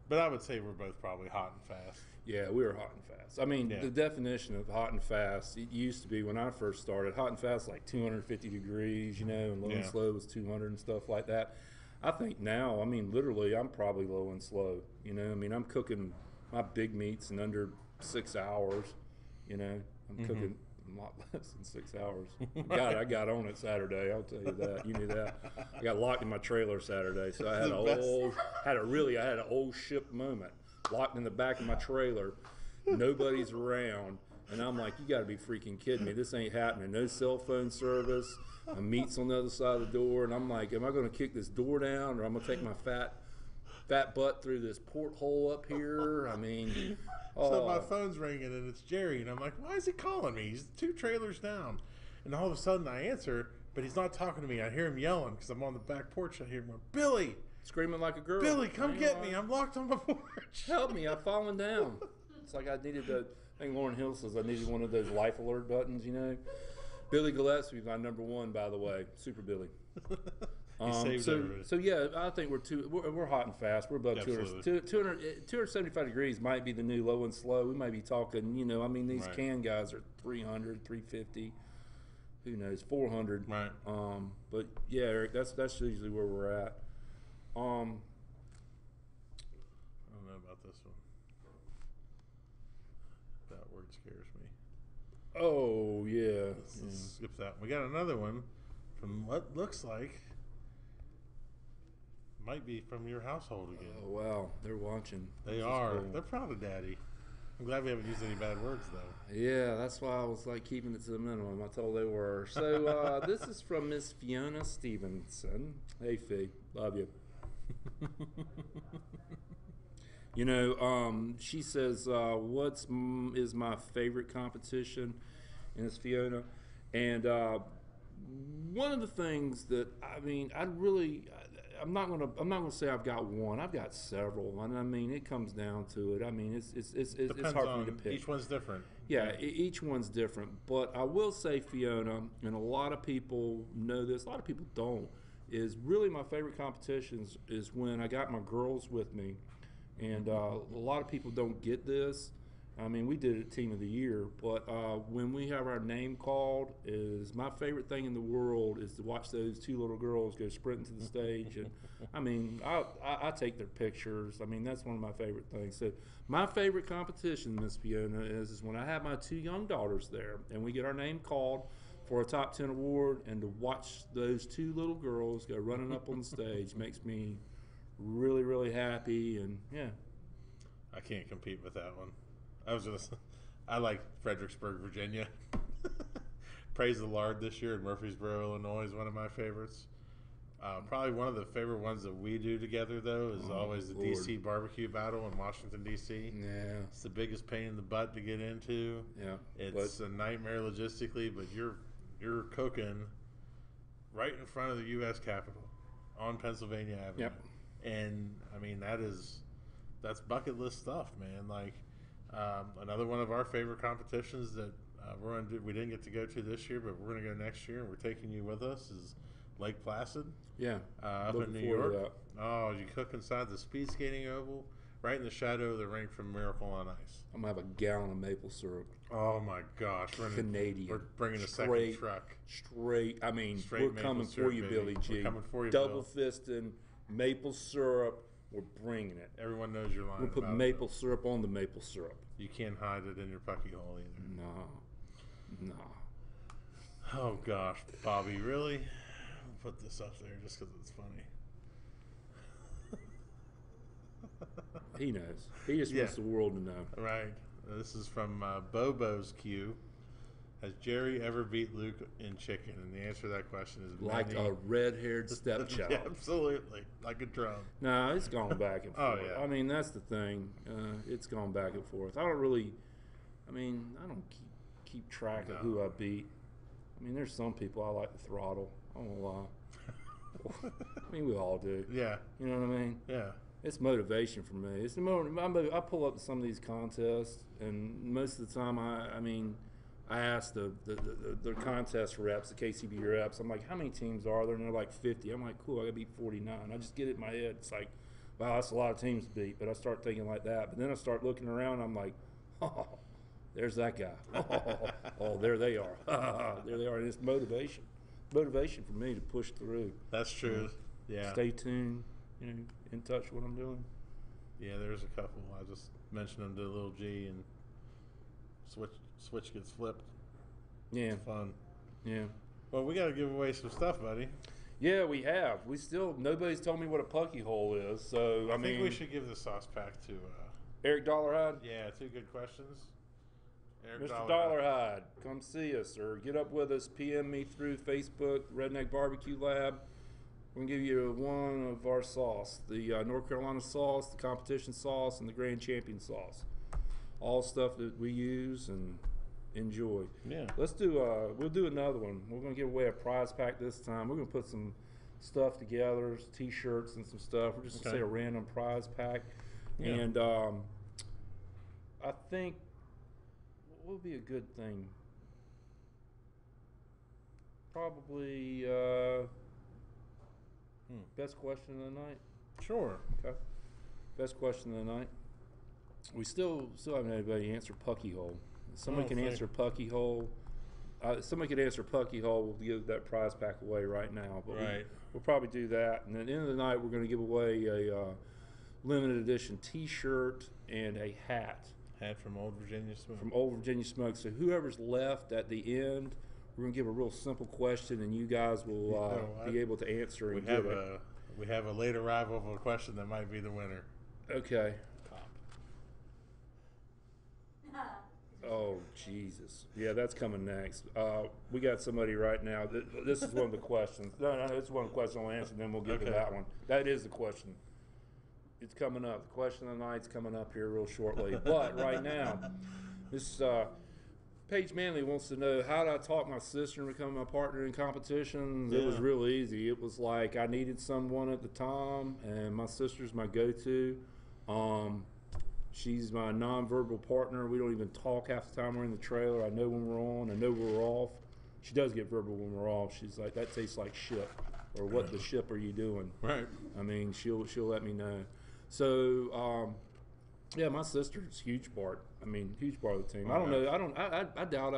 But I would say we're both probably hot and fast. Yeah, we were hot and fast. I mean, Yeah. the definition of hot and fast, it used to be when I first started, hot and fast like 250 degrees, and low and Yeah. slow was 200 and stuff like that. I think now, I mean, literally, I'm probably low and slow. I mean, I'm cooking my big meats in under 6 hours. I'm cooking a lot less than 6 hours. God, I got on it Saturday. I'll tell you that. You knew that. I got locked in my trailer Saturday, so I had an old ship moment. Locked in the back of my trailer, nobody's around, and I'm like, you got to be freaking kidding me! This ain't happening. No cell phone service. My meat's on the other side of the door, and I'm like, am I going to kick this door down, or I'm going to take my fat butt through this porthole up here? I mean, So my phone's ringing and it's Jerry, and I'm like, why is he calling me? He's 2 trailers down. And all of a sudden I answer, but he's not talking to me. I hear him yelling because I'm on the back porch. I hear him going, Billy, screaming like a girl. Billy, come get me. I'm locked on my porch. Help me! I've fallen down. It's like I needed I think Lauren Hill says I needed one of those life alert buttons. Billy Gillespie's my number 1, by the way. Super Billy. He saved everybody. So yeah, I think we're hot and fast. We're above 275 degrees might be the new low and slow. We might be talking, I mean, these Right. can guys are 300, 350, who knows, 400. Right. But yeah, Eric, that's usually where we're at. I don't know about this one. That word scares me. Oh yeah. Let's skip that. We got another one from what looks like might be from your household again. Oh wow, they're watching. They This is are. cool. They're proud of Daddy. I'm glad we haven't used any bad words though. Yeah, that's why I was like keeping it to the minimum. I told they were. So this is from Miss Fiona Stevenson. Hey Fee, love you. She says, is my favorite competition? And it's Fiona. And one of the things that I'm not gonna say I've got one. I've got several, and I mean it comes down to it. I mean it's hard for me to pick. Each one's different. Yeah, each one's different. But I will say, Fiona, and a lot of people know this, a lot of people don't, is really my favorite competitions is when I got my girls with me. And a lot of people don't get this. I mean, we did it Team of the Year, but when we have our name called, is my favorite thing in the world is to watch those two little girls go sprinting to the stage. And I mean, I take their pictures. I mean, that's one of my favorite things. So my favorite competition, Miss Fiona, is when I have my two young daughters there and we get our name called for a top 10 award, and to watch those two little girls go running up on the stage makes me really, really happy. And yeah, I can't compete with that one. I like Fredericksburg, Virginia. Praise the Lord this year in Murfreesboro, Illinois is one of my favorites. Probably one of the favorite ones that we do together, though, is always the Lord. DC barbecue battle in Washington, D.C. Yeah. It's the biggest pain in the butt to get into. Yeah. It's a nightmare logistically, but you're cooking right in front of the U.S. Capitol on Pennsylvania Avenue. Yep. And, I mean, that's bucket list stuff, man. Like, another one of our favorite competitions that we didn't get to go to this year, but we're going to go next year, and we're taking you with us, is Lake Placid. Yeah. Up in New York. Oh, you cook inside the speed skating oval, right in the shadow of the rink from Miracle on Ice. I'm going to have a gallon of maple syrup. Oh, my gosh. Canadian. We're bringing a second truck. I mean, Straight we're coming syrup, for you, baby. Billy G. We're coming for you, Double Bill. fisting, maple syrup. We're bringing it. Everyone knows you're lying. We'll put about maple syrup on the maple syrup. You can't hide it in your pucky hole either. No. Oh gosh, Bobby, really? I'll put this up there just because it's funny. He knows. He just wants the world to know. Right. This is from Bobo's Q. Has Jerry ever beat Luke in chicken? And the answer to that question is Like many. a red-haired stepchild. Yeah, absolutely. Like a drum. No, it's gone back and forth. Oh, yeah. I mean, that's the thing. It's gone back and forth. I don't keep track of who I beat. I mean, there's some people I like to throttle. I won't lie. I mean, we all do. Yeah. You know what I mean? Yeah. It's motivation for me. It's the I pull up to some of these contests, and most of the time, I ask the contest reps, the KCB reps, I'm like, how many teams are there? And they're like 50. I'm like, cool, I got to beat 49. I just get it in my head. It's like, wow, that's a lot of teams to beat. But I start thinking like that. But then I start looking around, I'm like, oh, there's that guy. Oh, there they are. There they are. And it's motivation. Motivation for me to push through. That's true. Yeah. Stay tuned, in touch with what I'm doing. Yeah, there's a couple. I just mentioned them to Lil G, and switch gets flipped. Yeah. It's fun. Yeah. Well, we got to give away some stuff, buddy. Yeah, we have. Nobody's told me what a pucky hole is, so I think we should give the sauce pack to Eric Dollarhide. Yeah, 2 good questions. Eric Mr. Dollarhide, come see us or get up with us. PM me through Facebook, Redneck BBQ Lab. We're gonna give you one of our sauce, the North Carolina sauce, the competition sauce, and the Grand Champion sauce. All stuff that we use and enjoy. Yeah. Let's do. We'll do another one. We're gonna give away a prize pack this time. We're gonna put some stuff together, T-shirts and some stuff. We're just gonna say a random prize pack, and I think what would be a good thing? Probably best question of the night. Sure. Okay. Best question of the night. We still haven't had anybody answer pucky hole. Somebody can answer pucky hole. Somebody could answer pucky hole. We'll give that prize pack away right now. But we'll probably do that. And at the end of the night, we're going to give away a limited edition T-shirt and a hat. Hat from Old Virginia Smoke. From Old Virginia Smoke. So whoever's left at the end, we're going to give a real simple question, and you guys will be able to answer and get it. We have a late arrival of a question that might be the winner. Okay. Oh, Jesus. Yeah, that's coming next. We got somebody right now. This is one of the questions. No, it's one of the questions I'll answer, then we'll get to that one. That is the question. It's coming up. The question of the night's coming up here real shortly. But right now, this Paige Manley wants to know, how did I talk my sister into becoming my partner in competitions? Yeah. It was real easy. It was like I needed someone at the time, and my sister's my go-to. She's my nonverbal partner. We don't even talk half the time we're in the trailer. I know when we're on. I know when we're off. She does get verbal when we're off. She's like, that tastes like ship, or what the ship are you doing? Right. I mean, she'll let me know. So, yeah, my sister's a huge part. I mean, huge part of the team. Oh, I don't know. I doubt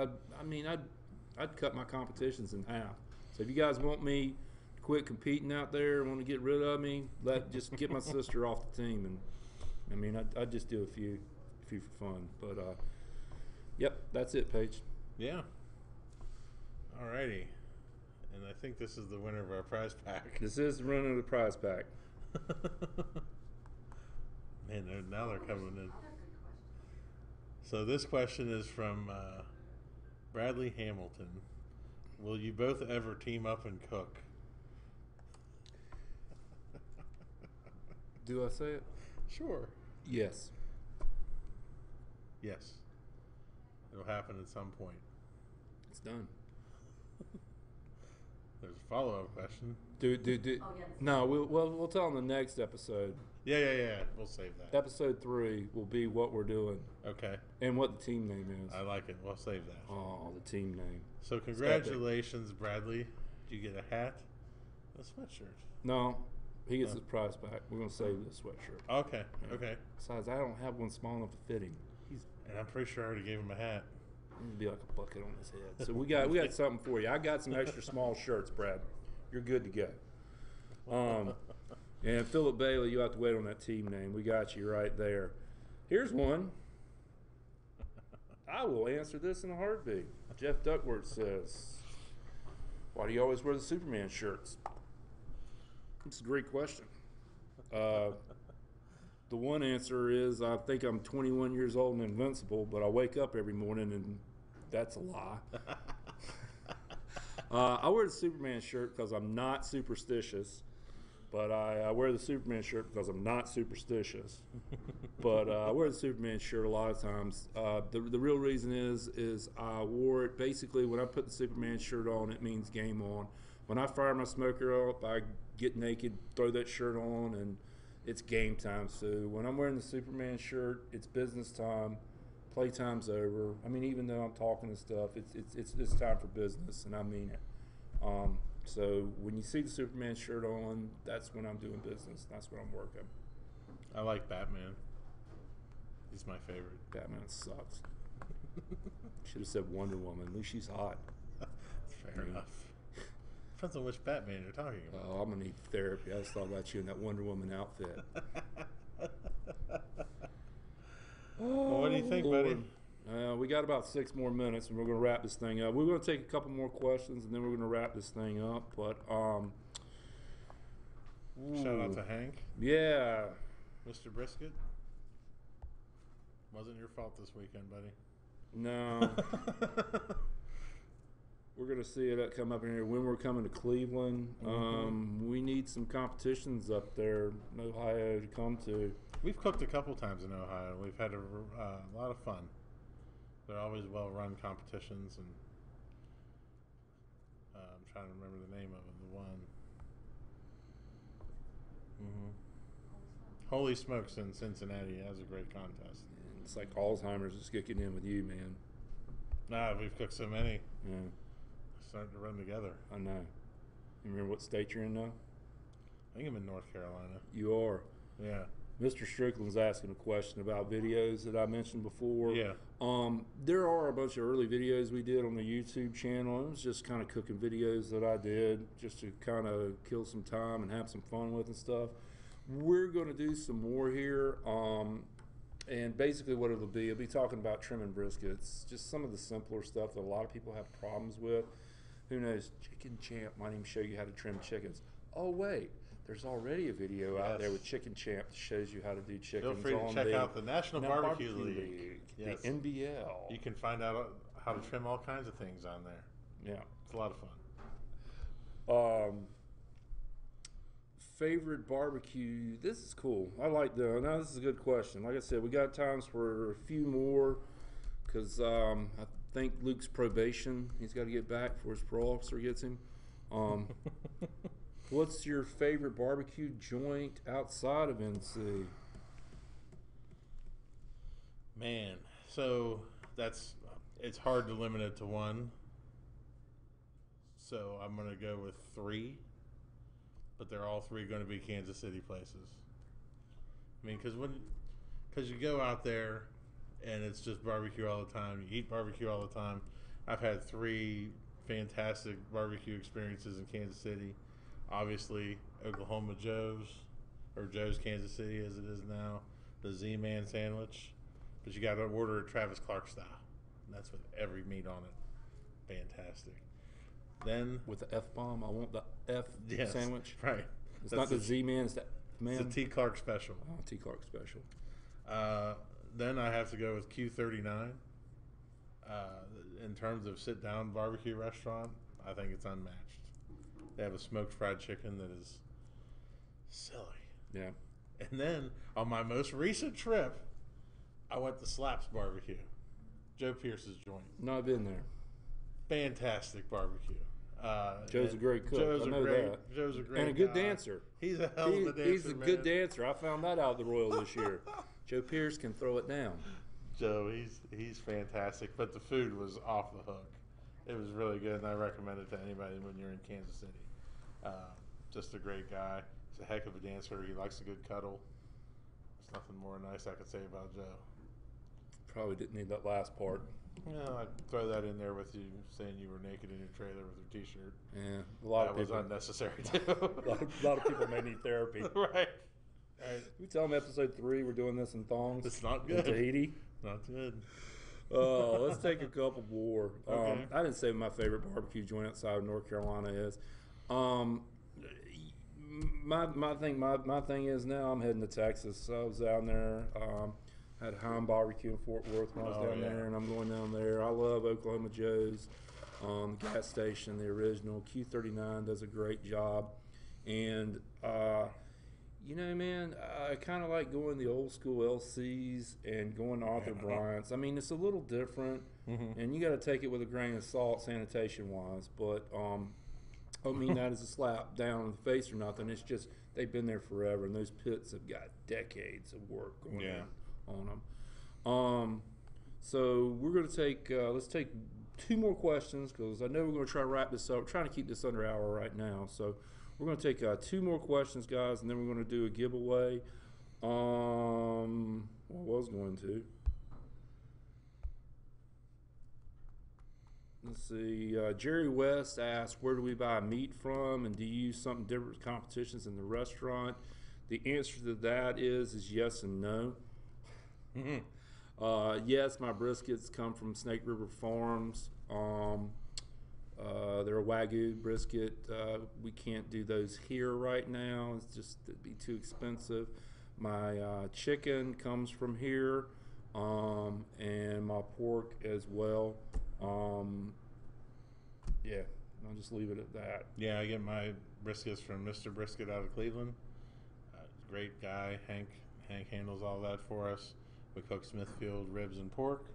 I'd cut my competitions in half. So if you guys want me to quit competing out there, want to get rid of me, just get my sister off the team. And I mean, I'd just do a few for fun. But yep, that's it, Paige. Yeah. Alrighty. And I think this is the winner of our prize pack. This is the running of the prize pack. Man, now they're coming in. So this question is from Bradley Hamilton. Will you both ever team up and cook? Do I say it? Sure. Yes. Yes. It'll happen at some point. It's done. There's a follow-up question. No, we'll tell them the next episode. Yeah. We'll save that. Episode 3 will be what we're doing. Okay. And what the team name is. I like it. We'll save that. Oh, the team name. So congratulations, Bradley. Did you get a hat? A sweatshirt? No, he gets his prize back. We're going to save this sweatshirt. Okay. Yeah. Okay. Besides, I don't have one small enough to fit him. And I'm pretty sure I already gave him a hat. It'd be like a bucket on his head. So we got something for you. I got some extra small shirts, Brad. You're good to go. And Philip Bailey, you have to wait on that team name. We got you right there. Here's one. I will answer this in a heartbeat. Jeff Duckworth says, why do you always wear the Superman shirts? It's a great question. The one answer is I think I'm 21 years old and invincible, but I wake up every morning and that's a lie. I wear the Superman shirt because I'm not superstitious, but I wear the Superman shirt because I'm not superstitious. But I wear the Superman shirt a lot of times. The real reason is I wore it basically when I put the Superman shirt on, it means game on. When I fire my smoker up, I get naked, throw that shirt on, and it's game time. So when I'm wearing the Superman shirt, it's business time. Playtime's over. I mean, even though I'm talking and stuff, it's time for business, and I mean it. So when you see the Superman shirt on, that's when I'm doing business. That's when I'm working. I like Batman. He's my favorite. Batman sucks. Should have said Wonder Woman. At least she's hot. Fair enough. Depends on which Batman you're talking about. Oh, I'm gonna need therapy. I just thought about you in that Wonder Woman outfit. Well, what do you think, buddy? We got about 6 more minutes, and we're going to wrap this thing up. We're going to take a couple more questions, and then we're going to wrap this thing up. But shout out to Hank. Yeah, Mr. Brisket. Wasn't your fault this weekend, buddy. No. We're going to see it come up in here when we're coming to Cleveland. We need some competitions up there in Ohio to come to. We've cooked a couple times in Ohio. We've had a lot of fun. They're always well-run competitions, and I'm trying to remember the name of it. The one. Holy Smokes in Cincinnati has a great contest. It's like Alzheimer's is kicking in with you, man. Nah, we've cooked so many. Yeah. Starting to run together. I know. You remember what state you're in now? I think I'm in North Carolina. You are. Yeah. Mr. Strickland's asking a question about videos that I mentioned before. Yeah. There are a bunch of early videos we did on the YouTube channel. It was just kind of cooking videos that I did just to kind of kill some time and have some fun with and stuff. We're going to do some more here. And basically what it'll be talking about trimming briskets, just some of the simpler stuff that a lot of people have problems with. Who knows? Chicken Champ might even show you how to trim chickens. Oh, wait. There's already a video out there with Chicken Champ that shows you how to do chickens. Feel free to check out the National Barbecue League. Yes. The NBL. You can find out how to trim all kinds of things on there. Yeah. It's a lot of fun. Favorite barbecue? This is cool. I like that. Now, this is a good question. Like I said, we got times for a few more because I think Luke's probation. He's got to get back before his parole officer gets him. What's your favorite barbecue joint outside of NC? Man, so it's hard to limit it to one. So I'm going to go with 3, but they're all 3 going to be Kansas City places. I mean, because you go out there and it's just barbecue all the time. You eat barbecue all the time. I've had 3 fantastic barbecue experiences in Kansas City. Obviously, Oklahoma Joe's, or Joe's Kansas City as it is now, the Z-Man sandwich. But you got to order it Travis Clark style. And that's with every meat on it. Fantastic. Then with the F-bomb, I want the F sandwich. Right. It's not the Z-Man, it's the F-man. It's the T. Clark special. Oh, T. Clark special. Then I have to go with Q39. In terms of sit-down barbecue restaurant, I think it's unmatched. They have a smoked fried chicken that is silly. Yeah. And then on my most recent trip, I went to Slaps Barbecue, Joe Pierce's joint. No, I've been there. Fantastic barbecue. Joe's a great cook. Joe's a great and a good guy. dancer. He's a hell of a dancer. He's a good dancer. I found that out at the Royal this year. Joe Pierce can throw it down. Joe, he's fantastic, but the food was off the hook. It was really good, and I recommend it to anybody when you're in Kansas City. Just a great guy. He's a heck of a dancer. He likes a good cuddle. There's nothing more nice I could say about Joe. Probably didn't need that last part. Yeah, I'd throw that in there with you saying you were naked in your trailer with your T-shirt. Yeah, a lot of people. Was unnecessary too. a lot of people may need therapy. Right. We tell them episode 3 we're doing this in thongs. It's not good. In Tahiti. Not good. Let's take a couple more. Okay. I didn't say what my favorite barbecue joint outside of North Carolina is. My thing is now I'm heading to Texas. So I was down there. Had Heim Barbecue in Fort Worth when I was down there, and I'm going down there. I love Oklahoma Joe's, gas station, the original. Q39 does a great job, and you know, man, I kind of like going the old school LCs and going to Arthur Bryant's. I mean, it's a little different, and you got to take it with a grain of salt, sanitation wise. But I don't mean that as a slap down in the face or nothing. It's just they've been there forever, and those pits have got decades of work going on them. So we're going to take let's take 2 more questions because I know we're going to try to wrap this up. We're trying to keep this under an hour right now. So we're going to take 2 more questions, guys, and then we're going to do a giveaway. I was going to. Let's see. Jerry West asked, where do we buy meat from, and do you use something different with competitions in the restaurant? The answer to that is yes and no. Yes, my briskets come from Snake River Farms. They're a Wagyu brisket. We can't do those here right now. It'd be too expensive. My chicken comes from here, and my pork as well. Yeah, I'll just leave it at that. Yeah, I get my briskets from Mr. Brisket out of Cleveland. Great guy. Hank handles all that for us. We cook Smithfield ribs and pork,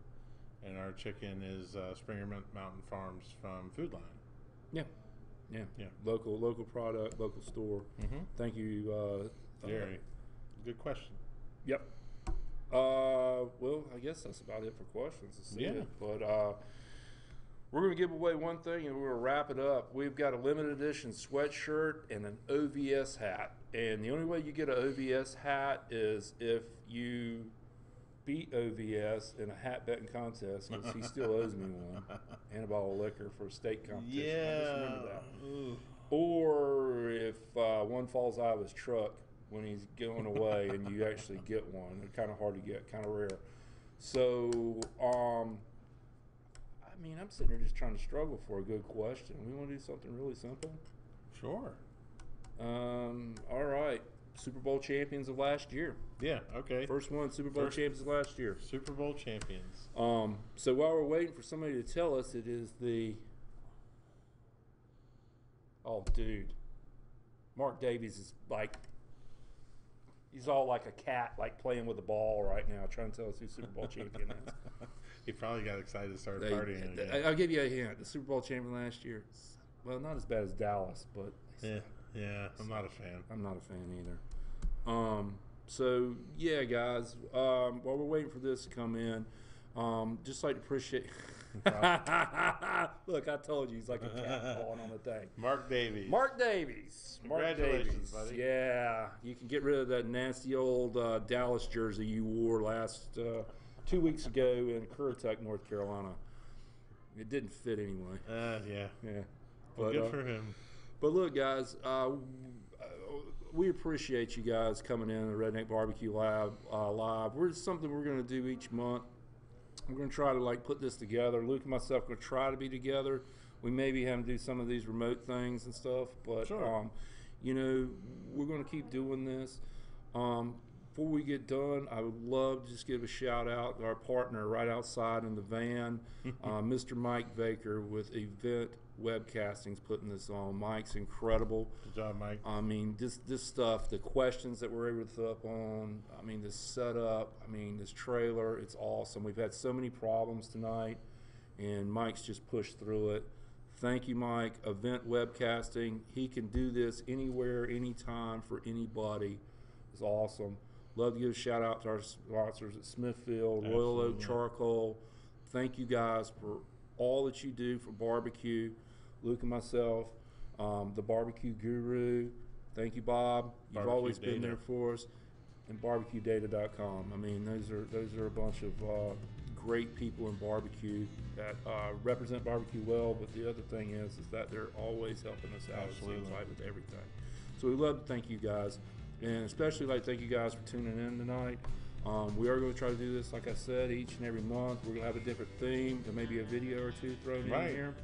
and our chicken is Springer Mountain Farms from Food Line. Yeah. Local product, local store. Thank you, Jerry. Good question. Yep. Well, I guess that's about it for questions. But we're going to give away one thing, and we're going to wrap it up. We've got a limited edition sweatshirt and an OVS hat. And the only way you get an OVS hat is if you beat OVS in a hat betting contest, because he still owes me one, and a bottle of liquor for a state competition. Yeah. I just remember that. Ooh. Or if one falls out of his truck when he's going away and you actually get one. They're kind of hard to get, kind of rare. So, I mean, I'm sitting here just trying to struggle for a good question. We want to do something really simple? Sure. All right. Super Bowl champions of last year. Yeah, okay. First one, Super Bowl champions of last year. Super Bowl champions. So while we're waiting for somebody to tell us, it is the... Oh, dude. Mark Davies is like He's all like a cat, like playing with the ball right now, trying to tell us who Super Bowl champion is. He probably got excited to start partying again. I'll give you a hint. The Super Bowl champion last year, well, not as bad as Dallas, but yeah, I'm not a fan. I'm not a fan either. So yeah, guys, while we're waiting for this to come in, just like to appreciate. Look, I told you he's like a cat falling on the thing. Mark Davies. Congratulations, buddy. Yeah, you can get rid of that nasty old Dallas jersey you wore last 2 weeks ago in Currituck, North Carolina. It didn't fit anyway. Yeah. But Well, good for him. But look, guys, we appreciate you guys coming in the Redneck BBQ Lab live. It's something we're going to do each month. We're going to try to like put this together. Luke and myself are going to try to be together. We maybe have to do some of these remote things and stuff, but sure. You know, we're going to keep doing this. Before we get done, I would love to just give a shout out to our partner right outside in the van, Mr. Mike Baker with Event Webcasting's putting this on. Mike's incredible. Good job, Mike. I mean, this stuff, the questions that we're able to throw up on, I mean, this setup, I mean, this trailer, it's awesome. We've had so many problems tonight, and Mike's just pushed through it. Thank you, Mike. Event Webcasting, he can do this anywhere, anytime, for anybody. It's awesome. Love to give a shout out to our sponsors at Smithfield, Royal Oak Charcoal. Thank you guys for all that you do for barbecue. Luke and myself, the barbecue guru. Thank you, Bob. You've always been there for us. And barbecuedata.com. I mean, those are a bunch of great people in barbecue that represent barbecue well. But the other thing is that they're always helping us out. Absolutely. It seems like with everything. So we love to thank you guys, and especially like thank you guys for tuning in tonight. We are going to try to do this, like I said, each and every month. We're going to have a different theme. There may be a video or two thrown in here.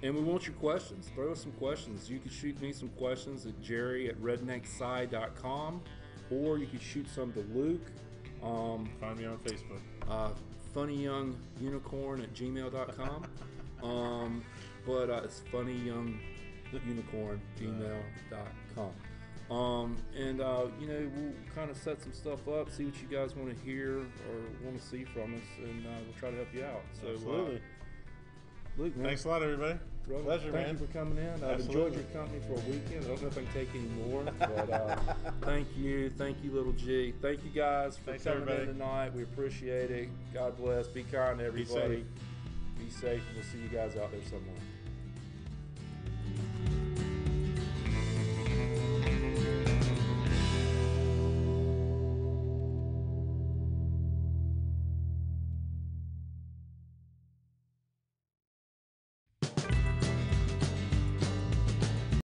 And we want your questions. Throw us some questions. You can shoot me some questions at jerry@rednecksci.com, or you can shoot some to Luke. Find me on Facebook. funnyyoungunicorn@gmail.com. But it's funnyyoungunicorn@gmail.com. You know, we'll kind of set some stuff up, see what you guys want to hear or want to see from us, and we'll try to help you out. So, absolutely. Luke, man, thanks a lot, everybody. Pleasure, man. Thank you for coming in. I've enjoyed your company for a weekend. I don't know if I can take any more, but thank you, little G. Thank you guys for coming in tonight. We appreciate it. God bless. Be kind to everybody. Be safe. We'll see you guys out there somewhere.